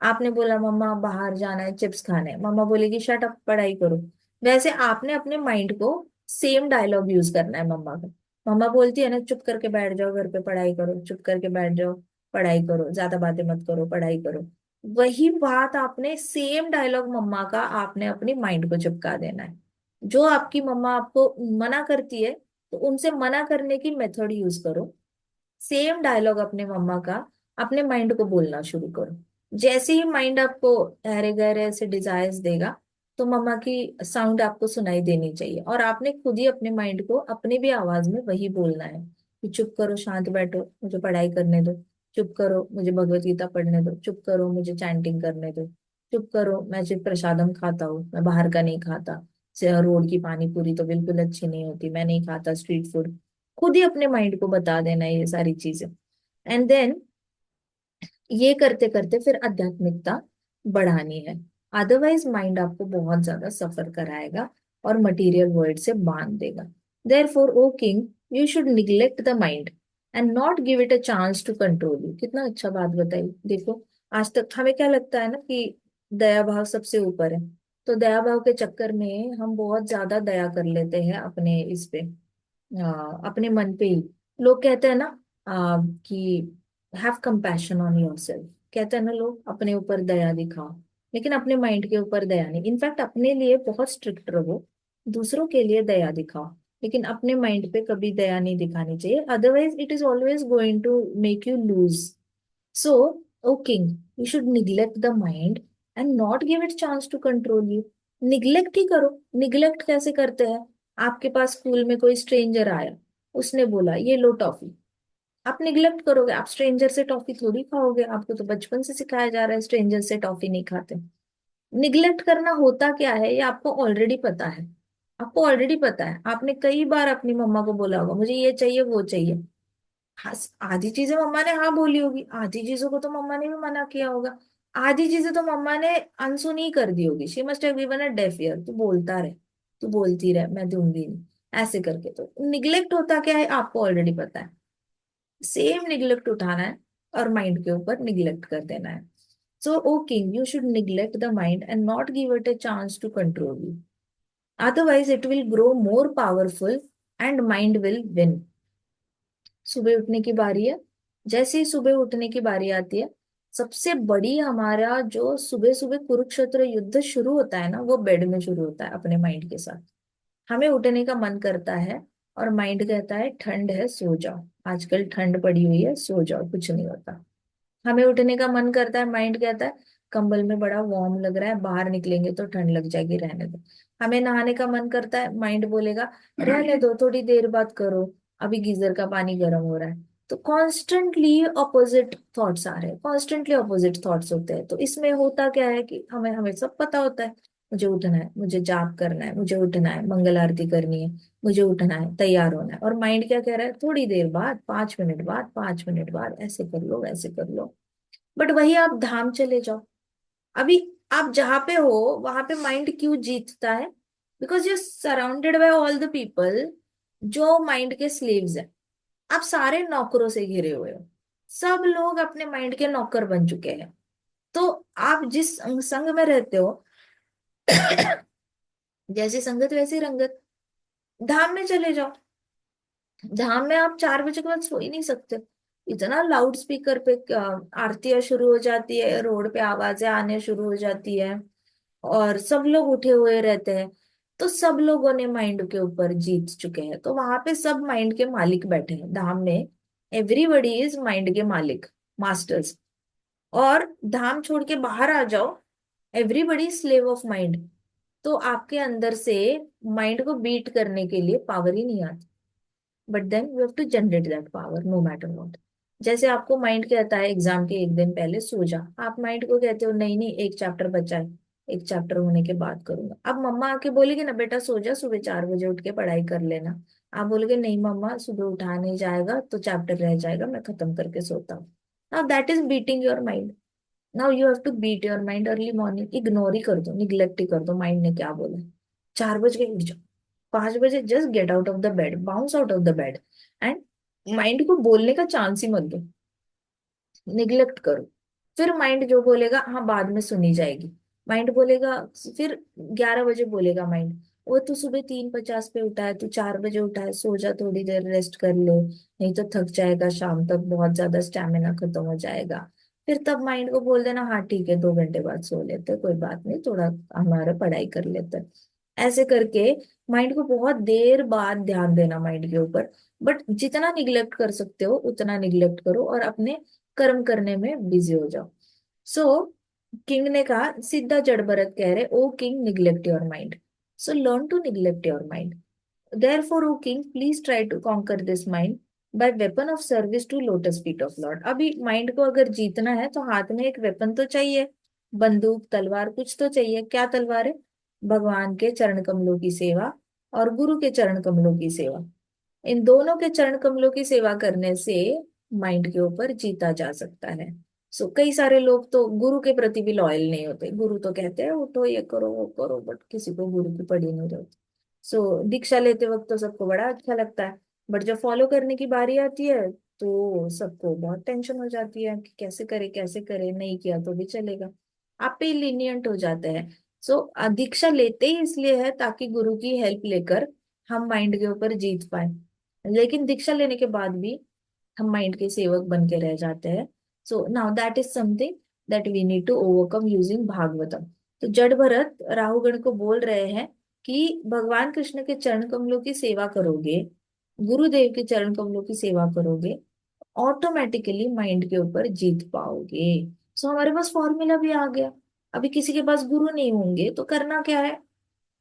आपने बोला मम्मा बाहर जाना है चिप्स खाने हैं, मम्मा बोलेगी शट अप पढ़ाई करो। वैसे आपने अपने माइंड को सेम डायलॉग यूज करना है मम्मा का। मम्मा बोलती है ना चुप करके बैठ जाओ घर पे पढ़ाई करो, चुप करके बैठ जाओ पढ़ाई करो, ज्यादा बातें मत करो पढ़ाई करो। वही बात आपने सेम डायलॉग मम्मा का आपने अपनी माइंड को चिपका देना है। जो आपकी मम्मा आपको मना करती है, तो उनसे मना करने की मेथड यूज करो। सेम डायलॉग अपने मम्मा का अपने माइंड को बोलना शुरू करो। जैसे ही माइंड आपको अरे गहरे ऐसे डिजायर्स देगा, तो मम्मा की साउंड आपको सुनाई देनी चाहिए, और आपने खुद ही अपने माइंड को अपनी भी आवाज में वही बोलना है कि चुप करो शांत बैठो मुझे पढ़ाई करने दो, चुप करो मुझे भगवत गीता पढ़ने दो, चुप करो मुझे चैंटिंग करने दो, चुप करो मैं सिर्फ प्रसादम खाता हूँ, मैं बाहर का नहीं खाता, रोड की पानी पूरी तो बिल्कुल अच्छी नहीं होती, मैं नहीं खाता स्ट्रीट फूड। खुद ही अपने माइंड को बता देना है ये सारी चीजें। एंड देन ये करते करते फिर आध्यात्मिकता बढ़ानी है, अदरवाइज माइंड आपको बहुत ज्यादा सफर कराएगा और मटेरियल वर्ल्ड से बांध देगा। Therefore O king, you should neglect the mind and not give it a chance to control you. कितना अच्छा बात बताई देखो। आज तक हमें क्या लगता है ना कि दया भाव सबसे ऊपर है, तो दया भाव के चक्कर में हम बहुत ज्यादा दया कर लेते हैं अपने इस पे, अपने मन पे ही। लोग कहते हैं ना कि हैव कंपैशन ऑन योरसेल्फ, कहते हैं ना लोग अपने ऊपर दया दिखाओ, लेकिन अपने माइंड के ऊपर दया नहीं। इनफैक्ट अपने लिए बहुत स्ट्रिक्ट रहो, दूसरों के लिए दया दिखाओ, लेकिन अपने माइंड पे कभी दया नहीं दिखानी चाहिए, otherwise it is always going to make you lose. So O king, you should neglect the mind and not give it chance to control you. Neglect ही करो। निग्लेक्ट कैसे करते हैं? आपके पास स्कूल में कोई स्ट्रेंजर आया, उसने बोला ये लो टॉफी, आप निग्लेक्ट करोगे? आप स्ट्रेंजर से टॉफी थोड़ी खाओगे, आपको तो बचपन से सिखाया जा रहा है स्ट्रेंजर से टॉफी नहीं खाते। निग्लेक्ट करना होता क्या है ये आपको ऑलरेडी पता है। आपको ऑलरेडी पता है, आपने कई बार अपनी मम्मा को बोला होगा मुझे ये चाहिए वो चाहिए। हाँ, आधी चीजें मम्मा ने हाँ बोली होगी, आधी चीजों को तो मम्मा ने भी मना किया होगा, आधी चीजें तो मम्मा ने अनसुनी कर दी होगी, she must have given a deaf ear, तू बोलता रहे, तू बोलती रहे मैं दूंगी नहीं, ऐसे करके। तो निग्लेक्ट होता क्या है आपको ऑलरेडी पता है। सेम निग्लेक्ट उठाना है और माइंड के ऊपर निग्लेक्ट कर देना है। So O king, you should neglect the mind and not give it a chance to control you, otherwise it will grow more powerful and mind will win. सुबह उठने की बारी है, जैसे ही सुबह उठने की बारी आती है, सबसे बड़ी हमारा जो सुबह सुबह कुरुक्षेत्र युद्ध शुरू होता है ना, वो बेड में शुरू होता है अपने माइंड के साथ। हमें उठने का मन करता है और माइंड कहता है ठंड है सो जाओ, आजकल ठंड पड़ी हुई है सो जाओ कुछ नहीं होता। हमें उठने का मन करता है, माइंड कहता है कंबल में बड़ा वार्म लग रहा है, बाहर निकलेंगे तो ठंड लग जाएगी रहने दो। हमें नहाने का मन करता है, माइंड बोलेगा रहने दो थोड़ी देर बाद करो, अभी गीजर का पानी गर्म हो रहा है। तो कॉन्स्टेंटली ऑपोजिट थॉट्स आ रहे हैं, कॉन्स्टेंटली ऑपोजिट थॉट्स होते हैं। तो इसमें होता क्या है कि हमें हमें सब पता होता है, मुझे उठना है, मुझे जाप करना है, मुझे उठना है, मंगल आरती करनी है, मुझे उठना है, तैयार होना है, और माइंड क्या कह रहा है थोड़ी देर बाद, 5 मिनट बाद, 5 मिनट बाद, ऐसे कर लो वैसे कर लो। बट वही आप धाम चले जाओ, अभी आप जहां पे हो वहां पे माइंड क्यों जीतता है? Because you surrounded by all the people जो माइंड के स्लेव्स हैं। आप सारे नौकरों से घिरे हुए हो, सब लोग अपने माइंड के नौकर बन चुके हैं। तो आप जिस संग में रहते हो जैसी संगत वैसी रंगत। धाम में चले जाओ, धाम में आप 4 बजे के बाद सो ही नहीं सकते, इतना लाउड स्पीकर पे आरतियां शुरू हो जाती है, रोड पे आवाजें आने शुरू हो जाती है, और सब लोग उठे हुए रहते हैं। तो सब लोगों ने माइंड के ऊपर जीत चुके हैं, तो वहां पे सब माइंड के मालिक बैठे हैं धाम में। एवरीबडी इज माइंड के मालिक, मास्टर्स। और धाम छोड़ के बाहर आ जाओ, एवरीबडी स्लेव ऑफ माइंड। तो आपके अंदर से माइंड को बीट करने के लिए पावर ही नहीं आती, but then you have to generate that power no matter what. जैसे आपको माइंड कहता है एग्जाम के एक दिन पहले सो जा, आप माइंड को कहते हो नहीं नहीं एक चैप्टर बचा है, एक चैप्टर होने के बाद करूंगा। अब मम्मा आके बोलेगी ना बेटा सो जा, सुबह 4 बजे उठ के पढ़ाई कर लेना। आप बोलोगे नहीं मम्मा सुबह उठा नहीं जाएगा तो चैप्टर रह जाएगा, मैं खत्म करके सोता हूँ। Now that is beating your mind. Now you have to beat your mind early morning. Ignore ही कर दो, निग्लेक्ट ही कर दो, माइंड ने क्या बोला। 4 बजे उठ जाओ, 5 बजे just get out of the bed, bounce out of the bed, and mind को बोलने का चांस ही मत दो, निग्लेक्ट करो। फिर माइंड जो बोलेगा हाँ बाद में सुनी जाएगी। माइंड बोलेगा, फिर 11 बजे बोलेगा माइंड, वो तू सुबह 3:50 पे उठा है, तू 4 बजे उठा है, सो जा थोड़ी देर रेस्ट कर ले, नहीं तो थक जाएगा, शाम तक बहुत ज्यादा स्टेमिना खत्म हो जाएगा। फिर तब माइंड को बोल देना हाँ ठीक है 2 घंटे बाद सो लेते हैं, कोई बात नहीं, थोड़ा हमारा पढ़ाई कर लेते हैं। ऐसे करके माइंड को बहुत देर बाद ध्यान देना माइंड के ऊपर। बट जितना निग्लेक्ट कर सकते हो उतना निग्लेक्ट करो और अपने कर्म करने में बिजी हो जाओ। सो किंग ने कहा, सीधा जड़ भरत कह रहे, O king neglect your mind, so learn to neglect your mind. Therefore, O king, please try to conquer this mind by weapon of service to lotus feet of Lord। अभी माइंड को अगर जीतना है तो हाथ में एक वेपन तो चाहिए, बंदूक तलवार कुछ तो चाहिए। क्या तलवार है? भगवान के चरण कमलों की सेवा और गुरु के चरण कमलों की सेवा। इन दोनों के चरण कमलों की सेवा करने से माइंड के ऊपर जीता जा सकता है। सो कई सारे लोग तो गुरु के प्रति भी लॉयल नहीं होते, गुरु तो कहते हैं उठो ये करो वो करो, बट किसी को गुरु की पड़ी नहीं रहती। सो दीक्षा लेते वक्त तो सबको बड़ा अच्छा लगता है, बट जब फॉलो करने की बारी आती है तो सबको बहुत टेंशन हो जाती है कि कैसे करे, नहीं किया तो भी चलेगा। आप पे लीनियंट हो जाते हैं। सो दीक्षा लेते ही इसलिए है ताकि गुरु की हेल्प लेकर हम माइंड के ऊपर जीत पाए। लेकिन दीक्षा लेने के बाद भी हम माइंड के सेवक बन के रह जाते हैं। So now that is something that we need to overcome using Bhagavatam. तो जड़ भरत राहुगण को बोल रहे हैं कि भगवान कृष्ण के चरण कमलों की सेवा करोगे, गुरुदेव के चरण कमलों की सेवा करोगे, ऑटोमेटिकली माइंड के ऊपर जीत पाओगे। सो हमारे पास फॉर्मूला भी आ गया। अभी किसी के पास गुरु नहीं होंगे तो करना क्या है?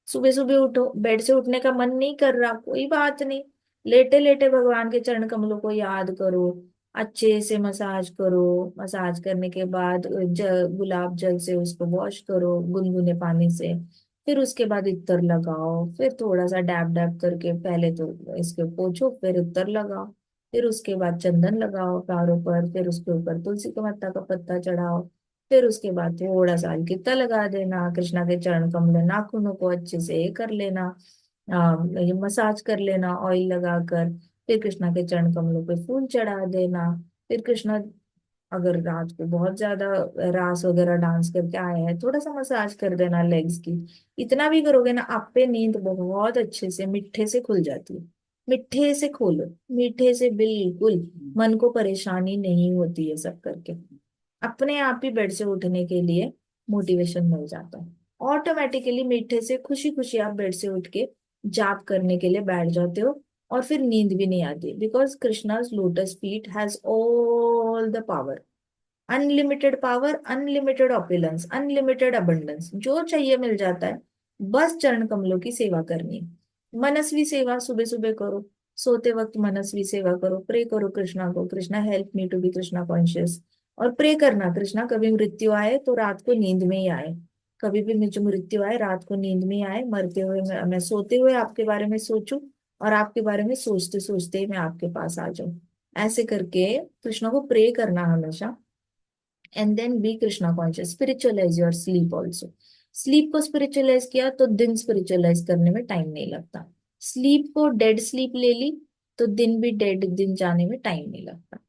सुबह सुबह उठो, बेड से उठने का मन नहीं कर रहा, कोई बात नहीं, लेटे लेटे भगवान के चरण कमलों को याद करो, अच्छे से मसाज करो। मसाज करने के बाद गुलाब जल से उसको वॉश करो गुनगुने पानी से। फिर उसके बाद इत्तर लगाओ, फिर थोड़ा सा डैब डैब करके पहले तो इसके पोछो, फिर इत्तर लगाओ। फिर उसके बाद चंदन लगाओ पैरों पर, फिर उसके ऊपर तुलसी का मत्ता का पत्ता चढ़ाओ। फिर उसके बाद थोड़ा सा अलकित्ता लगा देना, कृष्णा के चरण कमल नाखूनों को अच्छे से ये कर लेना, ये मसाज कर लेना ऑयल लगाकर। फिर कृष्णा के चरण कमलों पे फूल चढ़ा देना। फिर कृष्णा अगर रात को बहुत ज्यादा रास वगैरह डांस करके आए हैं, थोड़ा सा मसाज कर देना लेग्स की। इतना भी करोगे ना, आप पे नींद बहुत अच्छे से मीठे से खुल जाती है। मीठे से खोलो, मीठे से बिल्कुल, मन को परेशानी नहीं होती है सब करके। अपने आप ही बेड से उठने के लिए मोटिवेशन मिल जाता है। ऑटोमेटिकली मीठे से खुशी खुशी आप बेड से उठ के जाप करने के लिए बैठ जाते हो। और फिर नींद भी नहीं आती, because Krishna's lotus feet has all the power, unlimited power, unlimited opulence, unlimited abundance, जो चाहिए मिल जाता है। बस चरण कमलों की सेवा करनी है। मनस्वी सेवा सुबह सुबह करो, सोते वक्त मनस्वी सेवा करो, प्रे करो कृष्णा को, Krishna help me to be Krishna conscious. और प्रे करना, कृष्णा कभी मृत्यु आए तो रात को नींद में ही आए, कभी भी मुझे मृत्यु आए रात को नींद में ही आए, मरते हुए मैं सोते हुए आपके बारे में सोचूं, और आपके बारे में सोचते सोचते ही मैं आपके पास आ जाऊं। ऐसे करके कृष्णा को प्रे करना हमेशा। And then be Krishna conscious, spiritualize your sleep also. Sleep को स्पिरिचुअलाइज किया तो दिन स्पिरिचुअलाइज करने में टाइम नहीं लगता। स्लीप को डेड स्लीप ले ली तो दिन भी डेड दिन जाने में टाइम नहीं लगता।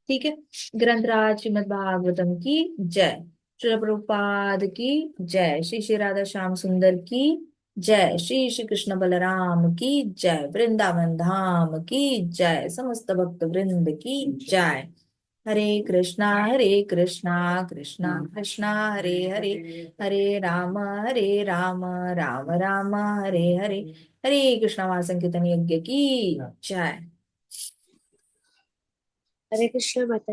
ठीक है। ग्रंथराज श्रीमद् भागवतम की जय। श्री प्रभुपाद की जय। श्री श्री राधा श्याम सुंदर की जय। श्री श्री कृष्ण बलराम की जय। वृंदावन धाम की जय। समस्त भक्त वृंद की जय। हरे कृष्णा कृष्णा कृष्णा हरे हरे, हरे राम राम राम हरे हरे। हरे कृष्णा महासंकीर्तन यज्ञ की जय। हरे कृष्ण माता